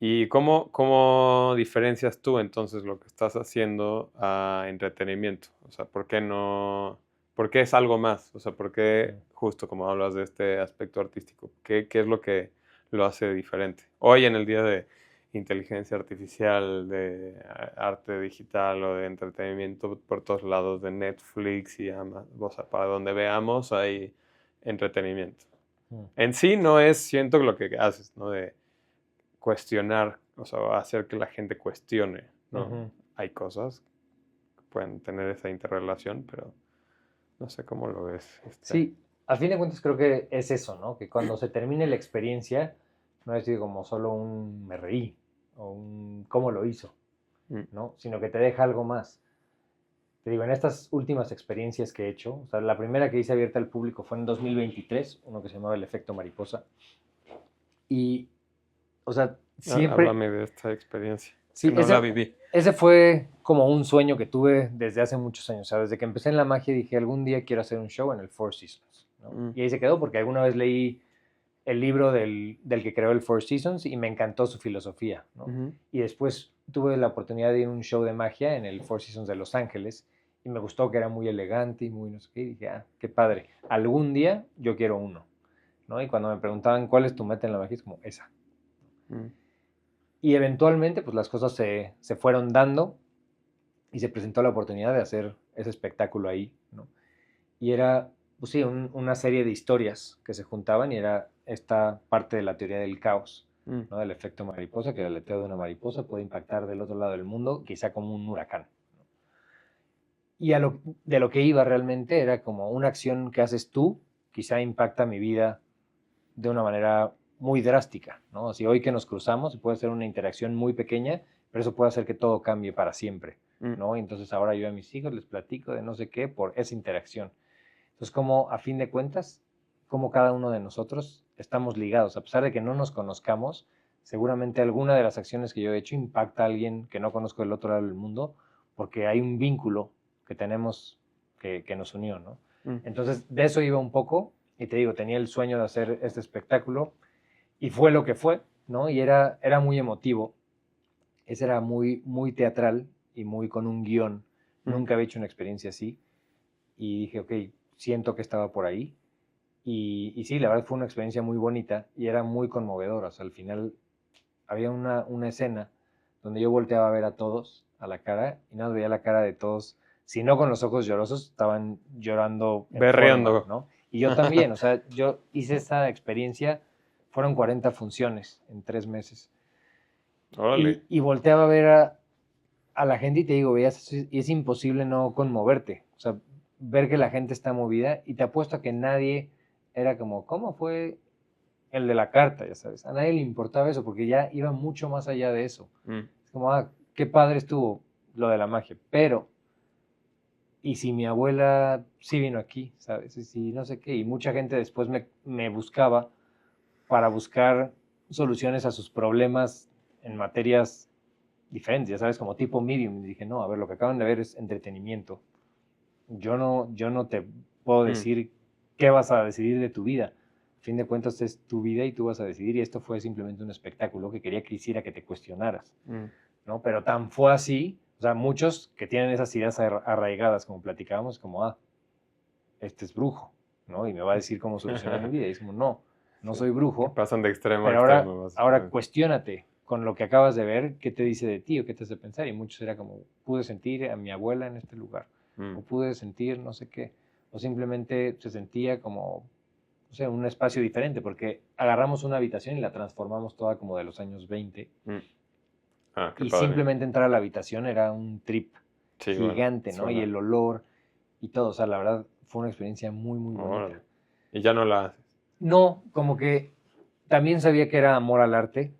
¿Y cómo diferencias tú entonces lo que estás haciendo a entretenimiento? O sea, ¿por qué no? ¿Por qué es algo más? O sea, ¿por qué Mm. justo como hablas de este aspecto artístico? ¿Qué es lo que lo hace diferente? Hoy en el día de inteligencia artificial, de arte digital o de entretenimiento por todos lados, de Netflix y Amazon, o sea, para donde veamos hay entretenimiento. Mm. En sí no es, siento, lo que haces, ¿no? De cuestionar, o sea, hacer que la gente cuestione, ¿no? Ujú. Hay cosas que pueden tener esa interrelación, pero no sé cómo lo ves. Sí, al fin de cuentas creo que es eso, ¿no? Que cuando se termine la experiencia, no es decir como solo un me reí o un cómo lo hizo, Mm, ¿no? Sino que te deja algo más. Te digo, en estas últimas experiencias que he hecho, o sea, la primera que hice abierta al público fue en 2023, uno que se llamaba El Efecto Mariposa. Y, o sea, siempre, Háblame de esta experiencia, que sí, no la viví. ese fue como un sueño que tuve desde hace muchos años. O sea, desde que empecé en la magia dije, algún día quiero hacer un show en el Four Seasons, ¿no? Mm, Y ahí se quedó porque alguna vez leí el libro del que creó el Four Seasons y me encantó su filosofía, ¿no? ujú, Y después tuve la oportunidad de ir a un show de magia en el Four Seasons de Los Ángeles y me gustó que era muy elegante y muy no sé qué. Y dije, ah, qué padre. Algún día yo quiero uno, ¿no? Y cuando me preguntaban cuál es tu meta en la magia, es como esa. mm, Y eventualmente, pues las cosas se fueron dando y se presentó la oportunidad de hacer ese espectáculo ahí, ¿no? Y era, pues sí, una serie de historias que se juntaban y era esta parte de la teoría del caos, mm, ¿no? Del efecto mariposa, que el aleteo de una mariposa puede impactar del otro lado del mundo, quizá como un huracán. Y de lo que iba realmente era como una acción que haces tú, quizá impacta mi vida de una manera muy drástica, ¿no? Si hoy que nos cruzamos puede ser una interacción muy pequeña, pero eso puede hacer que todo cambie para siempre, mm, ¿no? Entonces ahora yo a mis hijos les platico de no sé qué por esa interacción. Entonces, como a fin de cuentas, como cada uno de nosotros estamos ligados, a pesar de que no nos conozcamos, seguramente alguna de las acciones que yo he hecho impacta a alguien que no conozco del otro lado del mundo, porque hay un vínculo que tenemos que nos unió, ¿no? mm, Entonces, de eso iba un poco, y te digo, tenía el sueño de hacer este espectáculo, y fue lo que fue, ¿no? Y era muy emotivo, ese era muy, muy teatral y muy con un guión. mm, Nunca había hecho una experiencia así, y dije, ok, siento que estaba por ahí. Y sí, la verdad fue una experiencia muy bonita y era muy conmovedora. O sea, al final había una escena donde yo volteaba a ver a todos a la cara y nada, veía la cara de todos, si no con los ojos llorosos, estaban llorando en forma, berreando. ¿no? Y yo también, o sea, yo hice esa experiencia, fueron 40 funciones en 3 meses. Órale. Y volteaba a ver a la gente y te digo, veías, y es imposible no conmoverte. O sea, ver que la gente está movida y te apuesto a que nadie era como, ¿cómo fue el de la carta? Ya sabes, a nadie le importaba eso porque ya iba mucho más allá de eso. Mm, Es como, ah, qué padre estuvo lo de la magia, pero, ¿y si mi abuela sí vino aquí? ¿Sabes? Y si no sé qué. Y mucha gente después me buscaba para buscar soluciones a sus problemas en materias diferentes, ya sabes, como tipo medium. Y dije, no, a ver, lo que acaban de ver es entretenimiento. Yo no te puedo mm, decir qué vas a decidir de tu vida. A fin de cuentas es tu vida y tú vas a decidir y esto fue simplemente un espectáculo que quería que hiciera que te cuestionaras, mm, ¿no? Pero tan fue así, o sea, muchos que tienen esas ideas arraigadas, como platicábamos, como, ah, este es brujo, ¿no? Y me va a decir cómo solucionar mi vida. Y es como, no, no sí, soy que brujo, pasan de extremo a pero ahora, extremo, ahora básicamente. cuestiónate con lo que acabas de ver, qué te dice de ti o qué te hace pensar. Y muchos era como, pude sentir a mi abuela en este lugar, Mm, o pude sentir no sé qué, o simplemente se sentía como, o sea, un espacio diferente, porque agarramos una habitación y la transformamos toda como de los años 20, mm. Ah, qué y padre. simplemente entrar a la habitación era un trip Sí, bueno, gigante, ¿no? Y suena. el olor y todo, o sea, la verdad fue una experiencia muy, muy bonita. Órale. Y ya no la haces. No, como que también sabía que era amor al arte.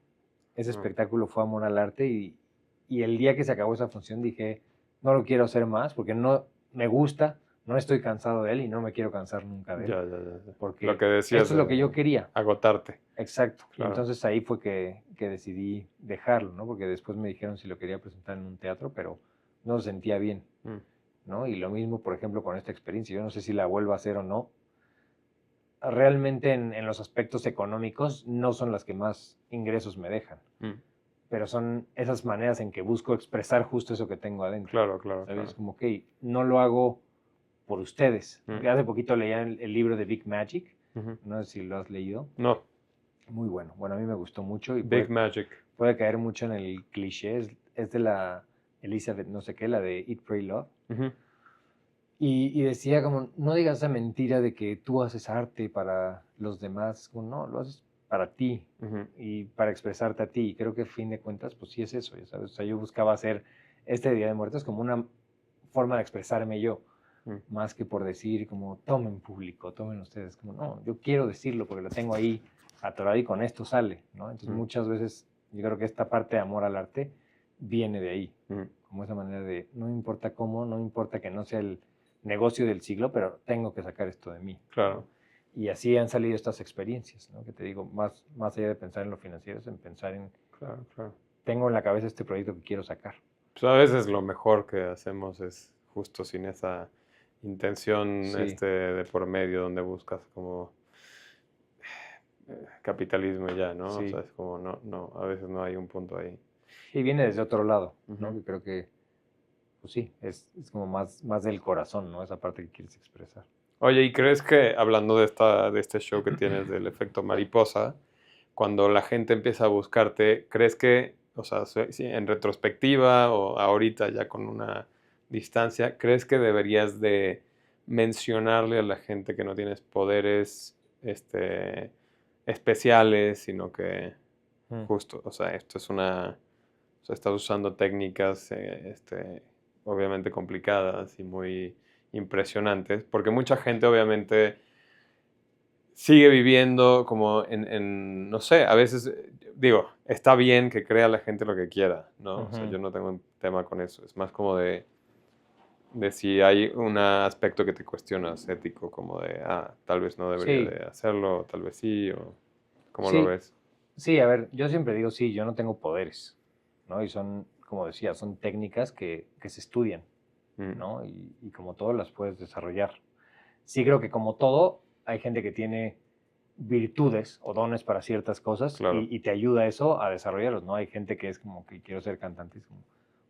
Ese Mm, espectáculo fue amor al arte y el día que se acabó esa función dije, no lo quiero hacer más porque no me gusta, no estoy cansado de él y no me quiero cansar nunca de él, ya. Lo porque que decías esto es lo que yo de quería, agotarte, exacto. Y claro. entonces ahí fue que decidí dejarlo, ¿no? Porque después me dijeron si lo quería presentar en un teatro, pero no lo sentía bien, Mm, ¿no? Y lo mismo, por ejemplo, con esta experiencia. Yo no sé si la vuelvo a hacer o no, realmente en los aspectos económicos no son las que más ingresos me dejan, mm. pero son esas maneras en que busco expresar justo eso que tengo adentro. Claro, claro, ¿Sabes? claro. Como que no lo hago por ustedes. Mm. Hace poquito leía el libro de Big Magic, Ujú. no sé si lo has leído. No, Muy bueno. Bueno, a mí me gustó mucho y Big Magic. puede caer mucho en el cliché. Es de la Elizabeth, no sé qué, la de Eat, Pray, Love. Ujú. Y decía como, no digas esa mentira de que tú haces arte para los demás. Como, no, lo haces para ti Ujú. y para expresarte a ti. Y creo que a fin de cuentas, pues sí es eso, ya sabes. O sea, yo buscaba hacer este Día de Muertos como una forma de expresarme yo, Mm. más que por decir como, tomen público, tomen ustedes. Como, no, yo quiero decirlo porque lo tengo ahí atorado y con esto sale, ¿no? Entonces Mm. muchas veces yo creo que esta parte de amor al arte viene de ahí, Mm. como esa manera de, no importa cómo, no importa que no sea el negocio del siglo, pero tengo que sacar esto de mí. Claro. Y así han salido estas experiencias, ¿no? Que te digo, más allá de pensar en lo financiero, es en pensar en, Claro, claro. tengo en la cabeza este proyecto que quiero sacar. Pues a veces lo mejor que hacemos es justo sin esa intención Sí, de por medio donde buscas como capitalismo y ya, ¿no? O sea, sí. es como no, a veces no hay un punto ahí. Y viene desde otro lado, ¿no? Ujú. Que creo que, pues sí, es como más del corazón, ¿no? Esa parte que quieres expresar. Oye, ¿y crees que hablando de este show que tienes del efecto mariposa, cuando la gente empieza a buscarte, crees que, o sea, sí, en retrospectiva o ahorita ya con una distancia, crees que deberías de mencionarle a la gente que no tienes poderes especiales, sino que Mm. justo, o sea, esto es o sea, estás usando técnicas, obviamente complicadas y muy impresionantes, porque mucha gente obviamente sigue viviendo como no sé, a veces, digo, está bien que crea la gente lo que quiera, ¿no? O sea, Ujú. yo no tengo un tema con eso, es más como de si hay un aspecto que te cuestionas ético, como de, tal vez no debería Sí, de hacerlo, tal vez sí, o cómo lo sí, ves. sí, a ver, yo siempre digo, sí, yo no tengo poderes, ¿no? Y son, como decía, son técnicas que se estudian, Mm, ¿no? Y como todo las puedes desarrollar. Sí creo que como todo, hay gente que tiene virtudes o dones para ciertas cosas claro, y te ayuda eso a desarrollarlos, ¿no? Hay gente que es como que quiero ser cantante, es como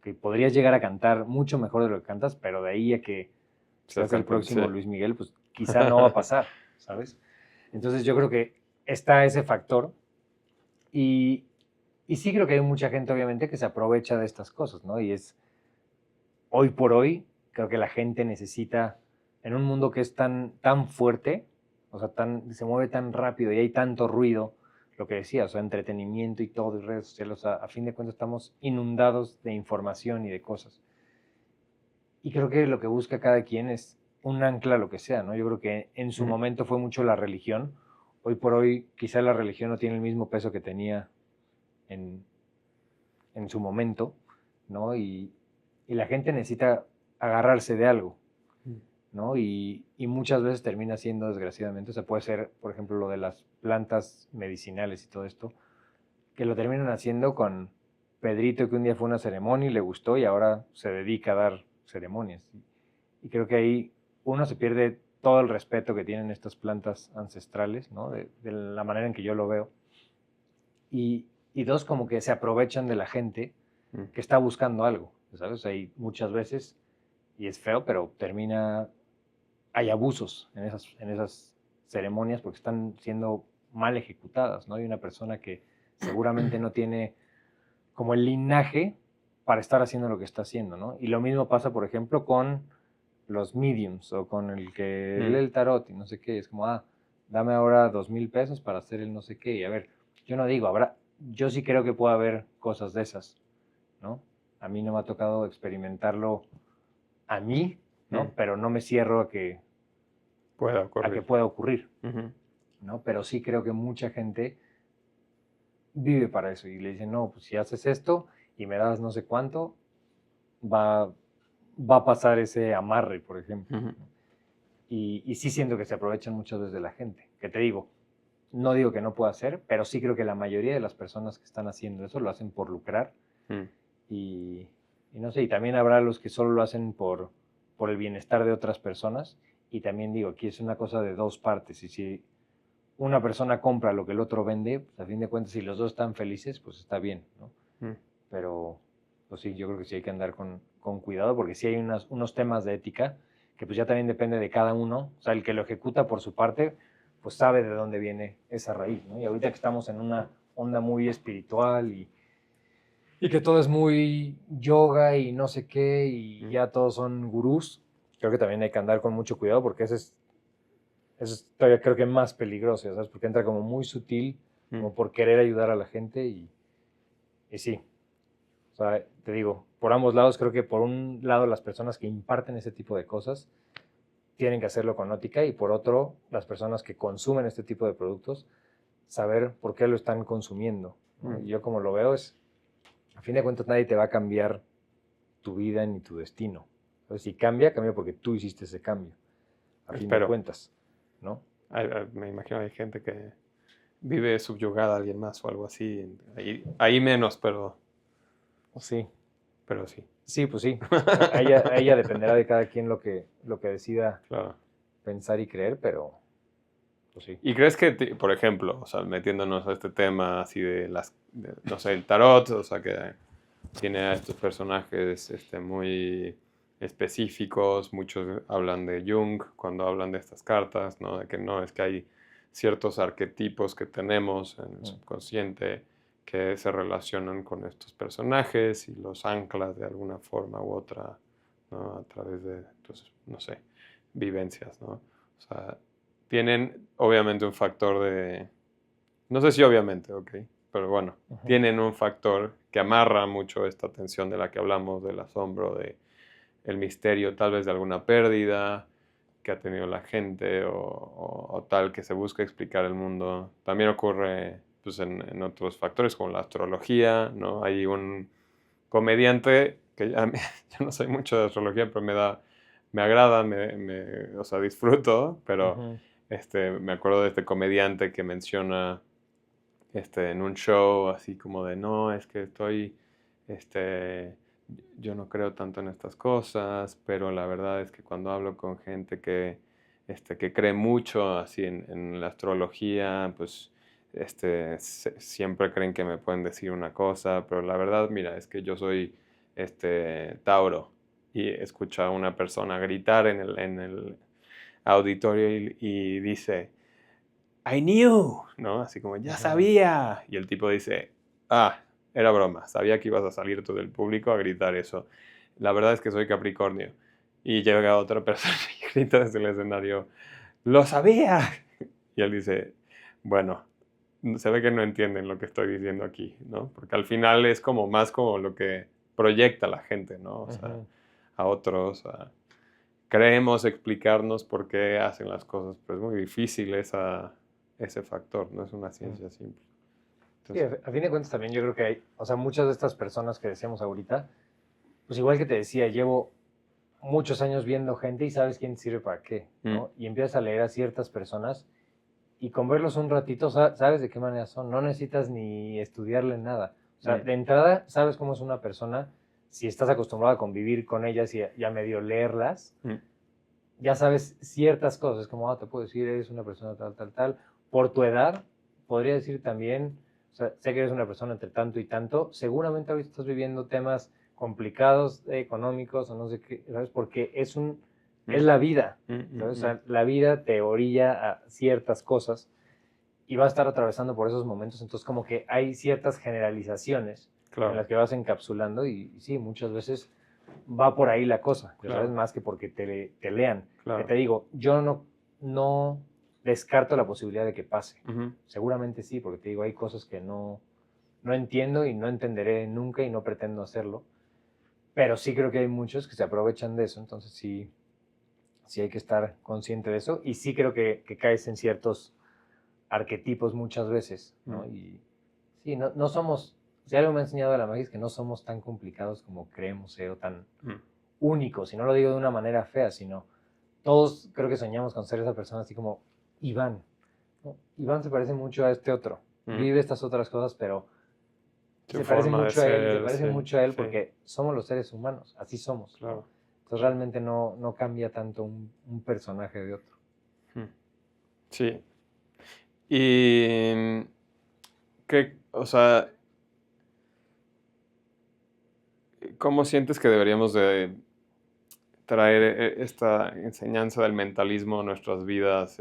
que podrías llegar a cantar mucho mejor de lo que cantas, pero de ahí a que ser seas el cantante, sí. próximo Luis Miguel, pues quizá no va a pasar, ¿sabes? Entonces yo creo que está ese factor y, y sí creo que hay mucha gente obviamente que se aprovecha de estas cosas, ¿no? Y es, hoy por hoy, creo que la gente necesita, en un mundo que es tan fuerte, o sea, se mueve tan rápido y hay tanto ruido, lo que decía, o sea, entretenimiento y todo, y redes sociales, o sea, a fin de cuentas estamos inundados de información y de cosas. Y creo que lo que busca cada quien es un ancla a lo que sea, ¿no? Yo creo que en su Mm, momento fue mucho la religión, hoy por hoy quizá la religión no tiene el mismo peso que tenía en, en su momento, ¿no? Y la gente necesita agarrarse de algo, mm, ¿no? Y muchas veces termina siendo, desgraciadamente, o sea, puede ser, por ejemplo, lo de las plantas medicinales y todo esto, que lo terminan haciendo con Pedrito, que un día fue a una ceremonia y le gustó y ahora se dedica a dar ceremonias. Y creo que ahí uno se pierde todo el respeto que tienen estas plantas ancestrales, ¿no? De la manera en que yo lo veo. Y dos, como que se aprovechan de la gente mm. que está buscando algo, ¿sabes? Hay muchas veces, y es feo, pero hay abusos en esas ceremonias porque están siendo mal ejecutadas, ¿no? Hay una persona que seguramente no tiene como el linaje para estar haciendo lo que está haciendo, ¿no? Y lo mismo pasa, por ejemplo, con los mediums o con el que lee Mm, el tarot y no sé qué, es como, dame ahora 2,000 pesos para hacer el no sé qué, y a ver, yo no digo, yo sí creo que puede haber cosas de esas, ¿no? A mí no me ha tocado experimentarlo a mí, mm. ¿no? Pero no me cierro Puede a que ocurrir. pueda ocurrir, Ujú. ¿no? Pero sí creo que mucha gente vive para eso y le dicen, no, pues si haces esto y me das no sé cuánto, va, va a pasar ese amarre, por ejemplo. Ujú. Y sí siento que se aprovechan muchas veces de la gente. Que te digo, no digo que no pueda hacer, pero sí creo que la mayoría de las personas que están haciendo eso lo hacen por lucrar. Mm, Y, y no sé, y también habrá los que solo lo hacen por el bienestar de otras personas. Y también digo, aquí es una cosa de dos partes. Y si una persona compra lo que el otro vende, pues a fin de cuentas, si los dos están felices, pues está bien, ¿no? Mm. Pero, pues sí, yo creo que sí hay que andar con cuidado porque sí hay unos temas de ética que pues ya también depende de cada uno. O sea, el que lo ejecuta por su parte, pues sabe de dónde viene esa raíz, ¿no? Y ahorita que estamos en una onda muy espiritual y que todo es muy yoga y no sé qué, y ya todos son gurús, creo que también hay que andar con mucho cuidado porque eso es todavía creo que más peligroso, ¿sabes? Porque entra como muy sutil, como por querer ayudar a la gente y sí. O sea, te digo, por ambos lados creo que por un lado las personas que imparten ese tipo de cosas tienen que hacerlo con ótica y por otro las personas que consumen este tipo de productos saber por qué lo están consumiendo, ¿no? Y yo como lo veo es, a fin de cuentas nadie te va a cambiar tu vida ni tu destino. Entonces, si cambia, cambia porque tú hiciste ese cambio, a fin de Espero. cuentas, ¿no? Me imagino hay gente que vive subyugada a alguien más o algo así. Ahí menos, Sí, pero sí. sí, pues sí. A ella dependerá de cada quien lo que decida Claro. pensar y creer, pero pues sí. ¿Y crees que, por ejemplo, o sea, metiéndonos a este tema así no sé, el tarot, o sea, que tiene a estos personajes muy específicos, muchos hablan de Jung cuando hablan de estas cartas, ¿no? De que no, es que hay ciertos arquetipos que tenemos en el subconsciente que se relacionan con estos personajes y los anclas de alguna forma u otra, ¿no? A través de, pues, no sé, vivencias, ¿no? O sea, tienen obviamente un factor de, no sé si obviamente, ok, pero bueno, tienen un factor que amarra mucho esta tensión de la que hablamos, del asombro, de el misterio tal vez de alguna pérdida que ha tenido la gente o tal que se busca explicar el mundo. También ocurre pues, en otros factores como la astrología, ¿no? Hay un comediante que yo no soy mucho de astrología, pero me agrada, o sea, disfruto, pero me acuerdo de este comediante que menciona en un show así como de, no, es que este, yo no creo tanto en estas cosas, pero la verdad es que cuando hablo con gente que cree mucho así en la astrología, pues siempre creen que me pueden decir una cosa, pero la verdad, mira, es que yo soy Tauro y escucho a una persona gritar en el auditorio y dice, I knew, ¿no? Así como, ya sabía. Y el tipo dice, era broma, sabía que ibas a salir tú del público a gritar eso. La verdad es que soy Capricornio. Y llega otra persona y grita desde el escenario, ¡lo sabía! Y él dice, bueno, se ve que no entienden lo que estoy diciendo aquí, ¿no? Porque al final es como más como lo que proyecta la gente, ¿no? O sea, a otros, creemos explicarnos por qué hacen las cosas, pero es muy difícil ese factor, no es una ciencia simple. Sí, Entonces, a fin de cuentas también yo creo que hay, o sea, muchas de estas personas que decíamos ahorita, pues igual que te decía, llevo muchos años viendo gente y sabes quién sirve para qué, ¿no? Y empiezas a leer a ciertas personas y con verlos un ratito sabes de qué manera son, no necesitas ni estudiarle nada. O sea, de entrada sabes cómo es una persona, si estás acostumbrado a convivir con ellas y a medio leerlas, ya sabes ciertas cosas, como, te puedo decir, eres una persona tal, tal, tal. Por tu edad, podría decir también, o sea, sé que eres una persona entre tanto y tanto, seguramente ahorita estás viviendo temas complicados, económicos o no sé qué, ¿sabes? Porque es la vida, ¿sabes? O sea, la vida te orilla a ciertas cosas y vas a estar atravesando por esos momentos, entonces como que hay ciertas generalizaciones en las que vas encapsulando y sí, muchas veces va por ahí la cosa, ¿sabes? Más que porque te lean. Que te digo, yo no descarto la posibilidad de que pase. Seguramente sí, porque te digo, hay cosas que no entiendo y no entenderé nunca y no pretendo hacerlo. Pero sí creo que hay muchos que se aprovechan de eso, entonces sí hay que estar consciente de eso y sí creo que caes en ciertos arquetipos muchas veces, ¿no? Y sí, no somos, si algo me ha enseñado la magia es que no somos tan complicados como creemos, o tan únicos, y no lo digo de una manera fea, sino todos creo que soñamos con ser esa persona así como Iván, ¿no? Iván se parece mucho a este otro, vive estas otras cosas, pero su se parece forma de mucho a él y se ser, parece sí, mucho a él sí, porque somos los seres humanos, así somos, ¿no? claro. Entonces realmente no cambia tanto un personaje de otro. Sí. Y o sea, cómo sientes que deberíamos de traer esta enseñanza del mentalismo a nuestras vidas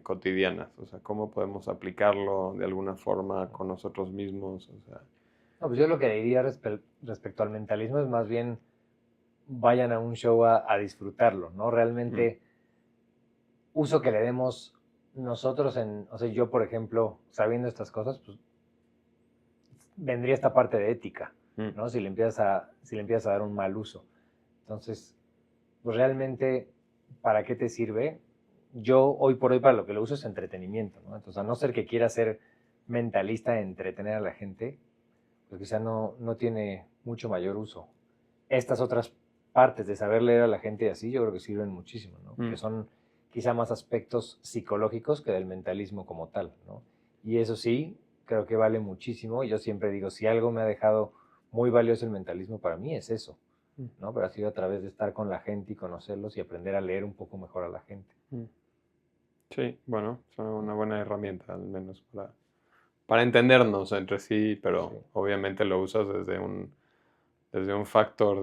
cotidianas? O sea, ¿cómo podemos aplicarlo de alguna forma con nosotros mismos? O sea, No, pues yo lo que diría respecto al mentalismo es más bien vayan a un show a disfrutarlo, ¿no? Realmente uso que le demos nosotros o sea, yo por ejemplo, sabiendo estas cosas, pues vendría esta parte de ética, ¿no? Si le empiezas a dar un mal uso. Entonces, pues realmente, ¿para qué te sirve? Yo hoy por hoy para lo que lo uso es entretenimiento, ¿no? Entonces, a no ser que quiera ser mentalista, entretener a la gente, pues quizá no tiene mucho mayor uso. Estas otras partes de saber leer a la gente y así, yo creo que sirven muchísimo, ¿no? Que son quizá más aspectos psicológicos que del mentalismo como tal, ¿no? Y eso sí, creo que vale muchísimo. Y yo siempre digo, si algo me ha dejado muy valioso el mentalismo para mí es eso, ¿no? Pero ha sido a través de estar con la gente y conocerlos y aprender a leer un poco mejor a la gente. Sí, bueno, es una buena herramienta, al menos para entendernos entre sí, pero Sí. obviamente lo usas desde un factor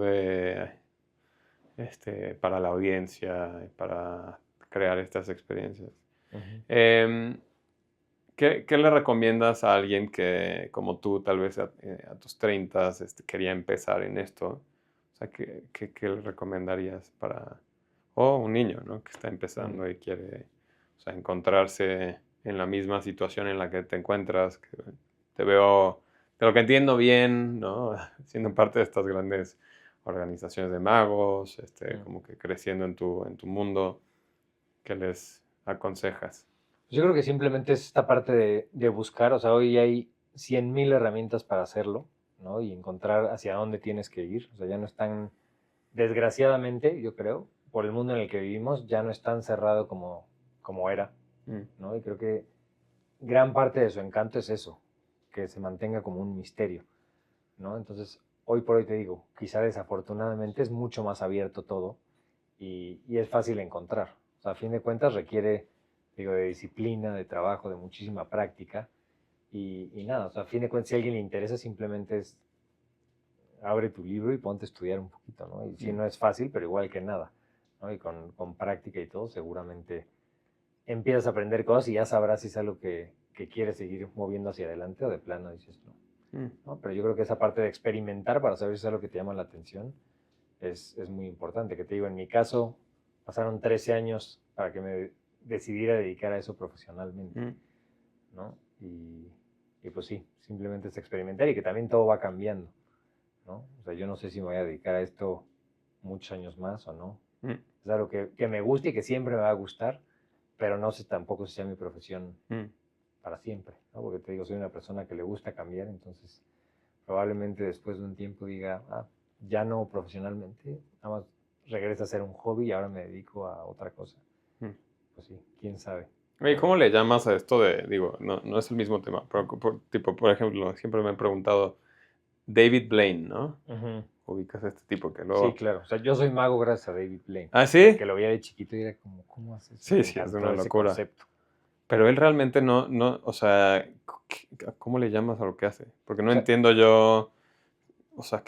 para la audiencia, para crear estas experiencias. Em, ¿Qué le recomiendas a alguien que, como tú, tal vez a tus 30 quería empezar en esto? O sea, ¿qué le recomendarías o un niño, ¿no? Que está empezando y quiere, o sea, encontrarse en la misma situación en la que te encuentras, que te veo, de lo que entiendo bien, ¿no? Siendo parte de estas grandes organizaciones de magos, como que creciendo en tu mundo, ¿qué les aconsejas? Yo creo que simplemente es esta parte de buscar, o sea, hoy hay 100.000 herramientas para hacerlo, ¿no? Y encontrar hacia dónde tienes que ir. O sea, ya no es tan, desgraciadamente, yo creo, por el mundo en el que vivimos, ya no es tan cerrado como era, ¿no? Y creo que gran parte de su encanto es eso, que se mantenga como un misterio, ¿no? Entonces, hoy por hoy te digo, quizá desafortunadamente es mucho más abierto todo y es fácil encontrar. O sea, a fin de cuentas requiere, digo, de disciplina, de trabajo, de muchísima práctica y nada, o sea, a fin de cuentas si a alguien le interesa simplemente es abre tu libro y ponte a estudiar un poquito, ¿no? Y sí, no es fácil, pero igual que nada, ¿no? Y con práctica y todo, seguramente empiezas a aprender cosas y ya sabrás si es algo que quieres seguir moviendo hacia adelante o de plano dices no. ¿No? Pero yo creo que esa parte de experimentar para saber si es algo que te llama la atención es muy importante. Que te digo, en mi caso, pasaron 13 años para que me decidiera dedicar a eso profesionalmente, ¿no? Y pues sí, simplemente es experimentar y que también todo va cambiando, ¿no? O sea, yo no sé si me voy a dedicar a esto muchos años más o no. Es algo que me gusta y que siempre me va a gustar, pero no sé tampoco si sea mi profesión para siempre, ¿no? Porque te digo, soy una persona que le gusta cambiar, entonces probablemente después de un tiempo diga, ya no profesionalmente, nada más regresa a ser un hobby y ahora me dedico a otra cosa. Pues sí, quién sabe. Oye, ¿cómo le llamas a esto digo, no es el mismo tema, pero por ejemplo, siempre me han preguntado, David Blaine, ¿no? Ubicas a este tipo que Sí, luego... claro. O sea, yo soy mago gracias a David Blaine. ¿Ah, Que sí? lo veía de chiquito y era como, ¿cómo haces eso? Sí, Me sí, es encantó una ese locura. concepto. Pero él realmente no, o sea, ¿cómo le llamas a lo que hace? Porque no O sea, entiendo yo, o sea,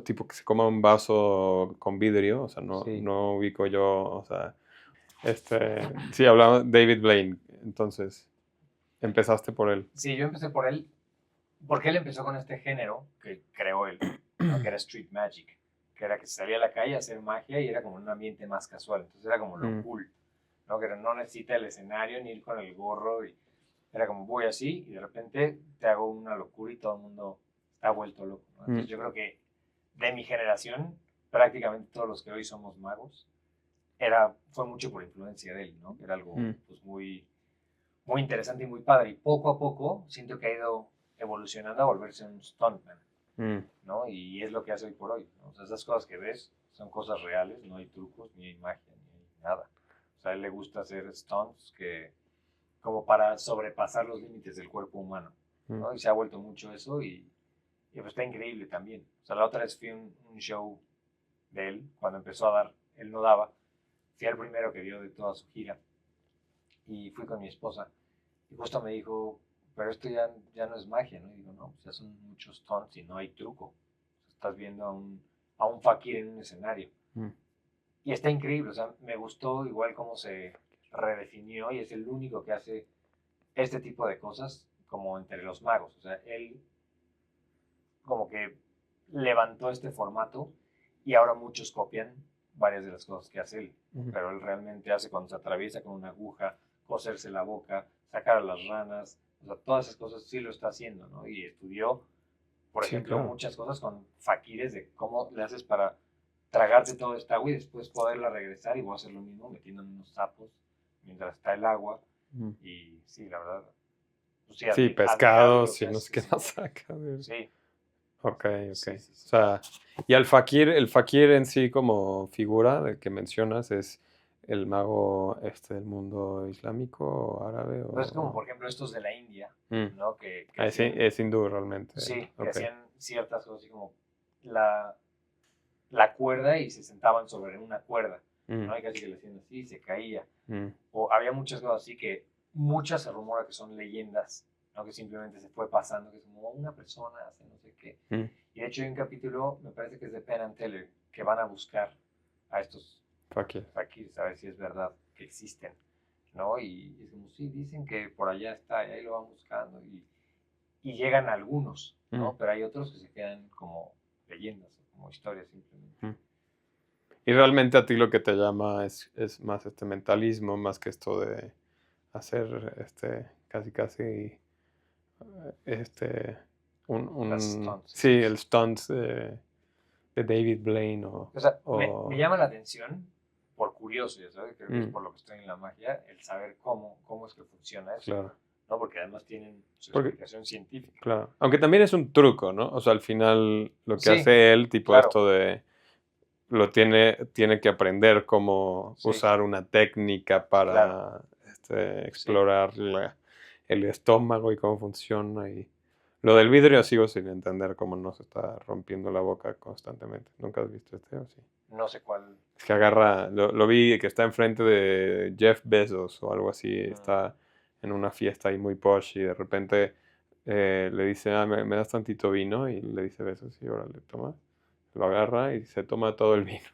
tipo que se coma un vaso con vidrio, o sea, sí. no ubico yo, o sea, sí, hablaba David Blaine, entonces, empezaste por él. Sí, yo empecé por él, porque él empezó con este género que creó él, ¿no? Que era Street Magic, que era que se salía a la calle a hacer magia y era como un ambiente más casual, entonces era como lo cool, ¿no? Que no necesita el escenario ni ir con el gorro, y era como voy así y de repente te hago una locura y todo el mundo está vuelto loco, ¿no? Entonces yo creo que de mi generación, prácticamente todos los que hoy somos magos, fue mucho por influencia de él, ¿no? Que era algo pues muy interesante y muy padre. Y poco a poco siento que ha ido evolucionando a volverse un stuntman, ¿no? Y es lo que hace hoy por hoy, ¿no? O sea, esas cosas que ves son cosas reales, no hay trucos, ni hay magia, ni hay nada. O sea, a él le gusta hacer stunts como para sobrepasar los límites del cuerpo humano, ¿no? Y se ha vuelto mucho eso y pues está increíble también. O sea, la otra vez fui a un show de él, cuando empezó a dar, él no daba, fui al primero que dio de toda su gira y fui con mi esposa y justo me dijo, pero esto ya no es magia, ¿no? Y digo, no, pues ya son muchos stunts y no hay truco. O sea, estás viendo a un fakir en un escenario. Mm. Y está increíble, o sea, me gustó igual cómo se redefinió y es el único que hace este tipo de cosas como entre los magos. O sea, él como que levantó este formato y ahora muchos copian varias de las cosas que hace él. Pero él realmente hace cuando se atraviesa con una aguja, coserse la boca, sacar a las ranas, o sea, todas esas cosas sí lo está haciendo, ¿no? Y estudió, por Sí, ejemplo, claro. muchas cosas con fakires de cómo le haces para tragarte toda esta agua y después poderla regresar, y voy a hacer lo mismo metiendo unos sapos mientras está el agua. Mm. Y sí, la verdad, pues sí, Sí, admirable lo pescados que y no sé hace. qué Sí, más saca. sí, Ok, ok. sí, sí, O sí. sea, y el fakir en sí como figura del que mencionas es el mago del mundo islámico o árabe Entonces, como o... por ejemplo estos de la India, Mm. ¿no? Que Ah, sí, hacían, es hindú realmente. sí, que Ok. hacían ciertas cosas así como la, la cuerda y se sentaban sobre una cuerda, Mm, ¿no? Y casi que le hacían así y se caía. mm, O había muchas cosas así que muchas se rumora que son leyendas, ¿no? Que simplemente se fue pasando, que es como una persona hace no sé qué. mm. Y de hecho hay un capítulo, me parece que es de Penn and Teller, que van a buscar a estos Fakir. fakirs a ver si es verdad que existen, ¿no? Y es como, sí, dicen que por allá está, y ahí lo van buscando, y llegan algunos, Mm, ¿no? Pero hay otros que se quedan como leyendas, como historias simplemente. mm. Y realmente a ti lo que te llama es más este mentalismo, más que esto de hacer casi casi este Las stunts, sí, estos. el stunt de David Blaine O sea, me o llama la atención, por curioso, ya sabes, creo que es mm, por lo que estoy en la magia, el saber cómo es que funciona eso, claro, ¿no? Porque además tienen su porque explicación científica. claro, aunque también es un truco, ¿no? O sea, al final lo que Sí, hace él, tipo claro, esto de tiene que aprender cómo sí, usar una técnica claro, para sí. explorar el estómago y cómo funciona. Y lo del vidrio sigo sin entender cómo no se está rompiendo la boca constantemente. ¿Nunca has visto o sí? No sé cuál. Es que agarra, lo vi que está enfrente de Jeff Bezos o algo así, Mm, está en una fiesta ahí muy posh y de repente le dice, me das tantito vino y le dice Bezos y ahora le toma, lo agarra y se toma todo el vino.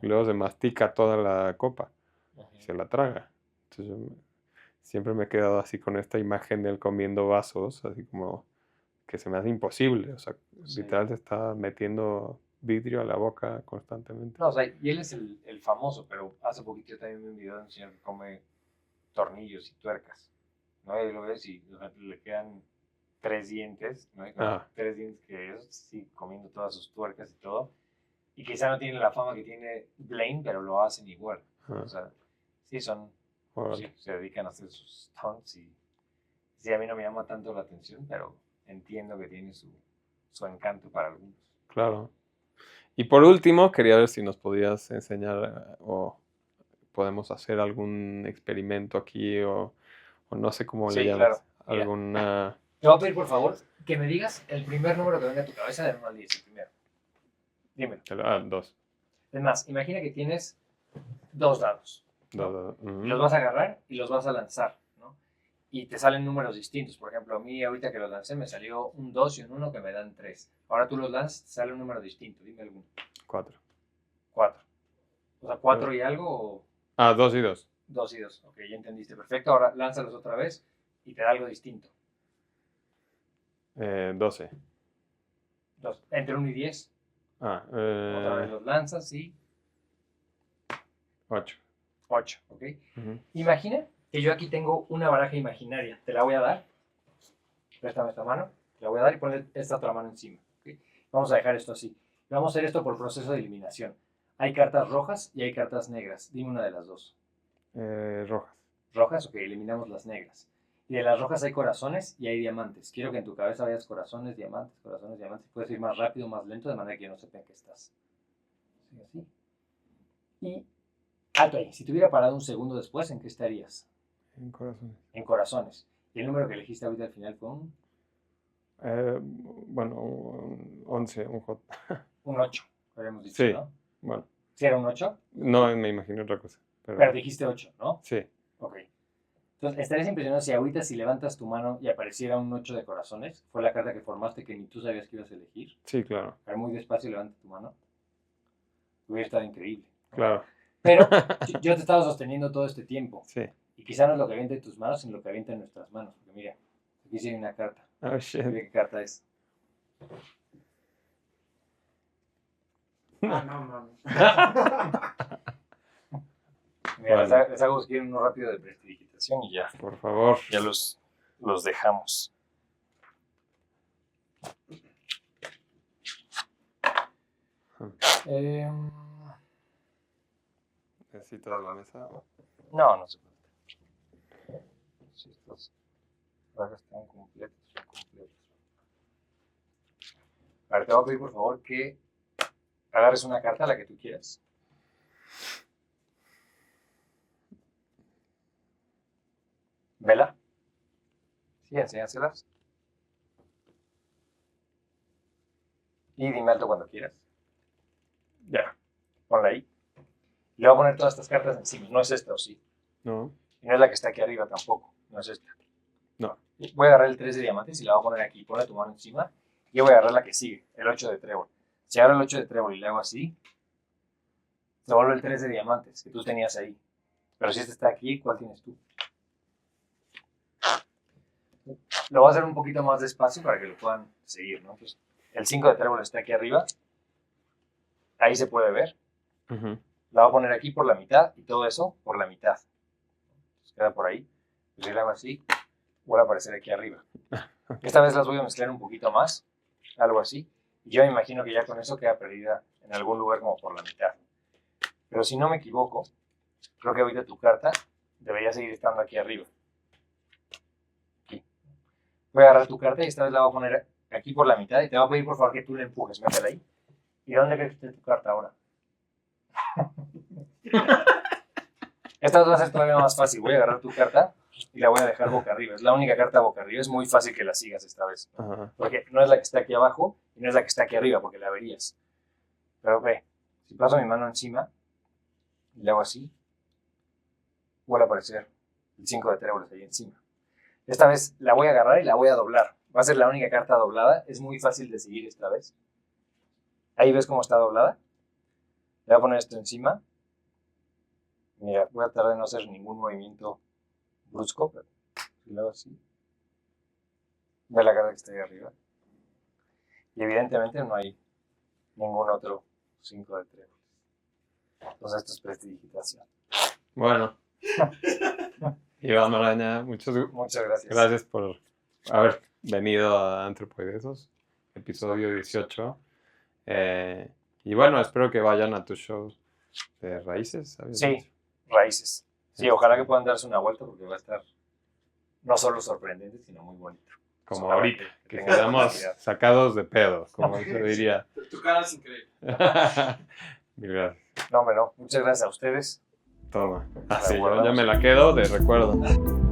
Y luego se mastica toda la copa y ujú. se la traga. Entonces siempre me he quedado así con esta imagen de él comiendo vasos, así como que se me hace imposible. O sea, Sí. literal se está metiendo vidrio a la boca constantemente. No, o sea, y él es el famoso, pero hace poquito yo también vi un video de un señor que come tornillos y tuercas, ¿no? Y ahí lo ves y o sea, le quedan tres dientes, ¿no? Y con los Ah, tres dientes que es, sí, comiendo todas sus tuercas y todo. Y quizá no tiene la fama que tiene Blaine, pero lo hacen igual. O ah, sea, sí son, pues órale. sí, se dedican a hacer sus stunts y sí, a mí no me llama tanto la atención, pero entiendo que tiene su encanto para algunos. Claro. Y por último, quería ver si nos podías enseñar o podemos hacer algún experimento aquí o no sé cómo le Sí, llames. claro. Mira, Alguna... te voy a pedir por favor que me digas el primer número que venga a tu cabeza del 1 al 10, el primero. Dímelo. Dos. Es más, imagina que tienes dos dados, Dos, ¿no? dos. Y Ujú. los vas a agarrar y los vas a lanzar, ¿no? Y te salen números distintos. Por ejemplo, a mí ahorita que los lancé me salió un 2 y un 1 que me dan 3. Ahora tú los lanzas, te sale un número distinto. Dime alguno. Cuatro. 4. O sea, 4 y algo o Dos y dos. 2 y 2. Ok, ya entendiste. Perfecto. Ahora lánzalos otra vez y te da algo distinto. 12. Dos. Entre 1 y 10. Ah, Otra vez los lanzas y 8. 8. Ok. Imagina que yo aquí tengo una baraja imaginaria. Te la voy a dar. Préstame esta mano. Te la voy a dar y ponle esta otra mano encima. ¿Okay? Vamos a dejar esto así. Vamos a hacer esto por proceso de eliminación. Hay cartas rojas y hay cartas negras. Dime una de las dos. Rojas. Rojas, ok, eliminamos las negras. Y de las rojas hay corazones y hay diamantes. Quiero que en tu cabeza veas corazones, diamantes, corazones, diamantes. Puedes ir más rápido, más lento, de manera que yo no sepa en qué estás. Sí, así. Y alto ahí. Si te hubiera parado un segundo después, ¿en qué estarías? En corazones. En corazones. Y el número que elegiste ahorita al final fue Bueno, un 11, un J. un 8, habíamos dicho, Sí, ¿no? bueno. ¿Sí era un 8? No me imagino otra cosa. Pero dijiste 8, ¿no? Sí, Ok. Entonces, estarías impresionado si ahorita si levantas tu mano y apareciera un 8 de corazones. Fue la carta que formaste que ni tú sabías que ibas a elegir. sí, claro. Pero muy despacio levanta tu mano. hubiera estado increíble. Claro. Pero yo te estaba sosteniendo todo este tiempo. Sí. Y quizá no es lo que avienta en tus manos, sino lo que avienta en nuestras manos. Porque mira, aquí sí hay una carta. Oh, shit. Mira qué carta es. Ah, no, mames. Mira, Bueno. les hago si quieren uno rápido de prestidigitación y ya. Por favor. Ya los dejamos. ¿Necesitas la mesa? No se puede. Si estos ragas están completos, son completos. A ver, te voy a pedir por favor que agarres una carta, la que tú quieras. Vela. Sí, enséñaselas. Y dime alto cuando quieras. Ya. Ponla ahí. Y le voy a poner todas estas cartas encima. No es esta, ¿o sí? No. Y no es la que está aquí arriba tampoco. No es esta. No. Voy a agarrar el 3 de diamantes y la voy a poner aquí. Ponle tu mano encima. Y voy a agarrar la que sigue, el 8 de trébol. Si agarro el 8 de trébol y le hago así, se vuelve el 3 de diamantes que tú tenías ahí. Pero si este está aquí, ¿cuál tienes tú? Lo voy a hacer un poquito más despacio para que lo puedan seguir, ¿no? Entonces, el 5 de trébol está aquí arriba. Ahí se puede ver. Ujú. La voy a poner aquí por la mitad y todo eso por la mitad. Entonces, queda por ahí. Si le hago así, vuelve a aparecer aquí arriba. Esta vez las voy a mezclar un poquito más, algo así. Y yo me imagino que ya con eso queda perdida en algún lugar como por la mitad. Pero si no me equivoco, creo que ahorita tu carta debería seguir estando aquí arriba. Aquí. Voy a agarrar tu carta y esta vez la voy a poner aquí por la mitad y te voy a pedir por favor que tú la empujes. Métela ahí. ¿Y dónde crees que esté tu carta ahora? Esta vez va a ser todavía más fácil. Voy a agarrar tu carta y la voy a dejar boca arriba. Es la única carta boca arriba. Es muy fácil que la sigas esta vez. Ajá. Porque no es la que está aquí abajo y no es la que está aquí arriba, porque la verías. Pero ve, si paso mi mano encima y le hago así, vuelve a aparecer el 5 de tréboles ahí encima. Esta vez la voy a agarrar y la voy a doblar. Va a ser la única carta doblada. Es muy fácil de seguir esta vez. Ahí ves cómo está doblada. Le voy a poner esto encima. Mira, voy a tratar de no hacer ningún movimiento brusco, pero si lo hago así, ve la carta que está ahí arriba. Y evidentemente no hay ningún otro 5 de tréboles. Entonces esto es prestidigitación. Bueno. Iván Maraña, muchas Muchas gracias. gracias por haber venido a Antropoidesos, episodio 18. Y bueno, espero que vayan a tu show de Raíces, ¿sabes? Sí, Raíces. Sí, ojalá que puedan darse una vuelta porque va a estar no solo sorprendente, sino muy bonito. Como Ojalá ahorita, que tengan quedamos oportunidad. sacados de pedo, como se diría. Tu cara es increíble. Mil gracias. No, hombre, no. Muchas gracias a ustedes. Toma. Así, guardamos. ya me la quedo de recuerdo.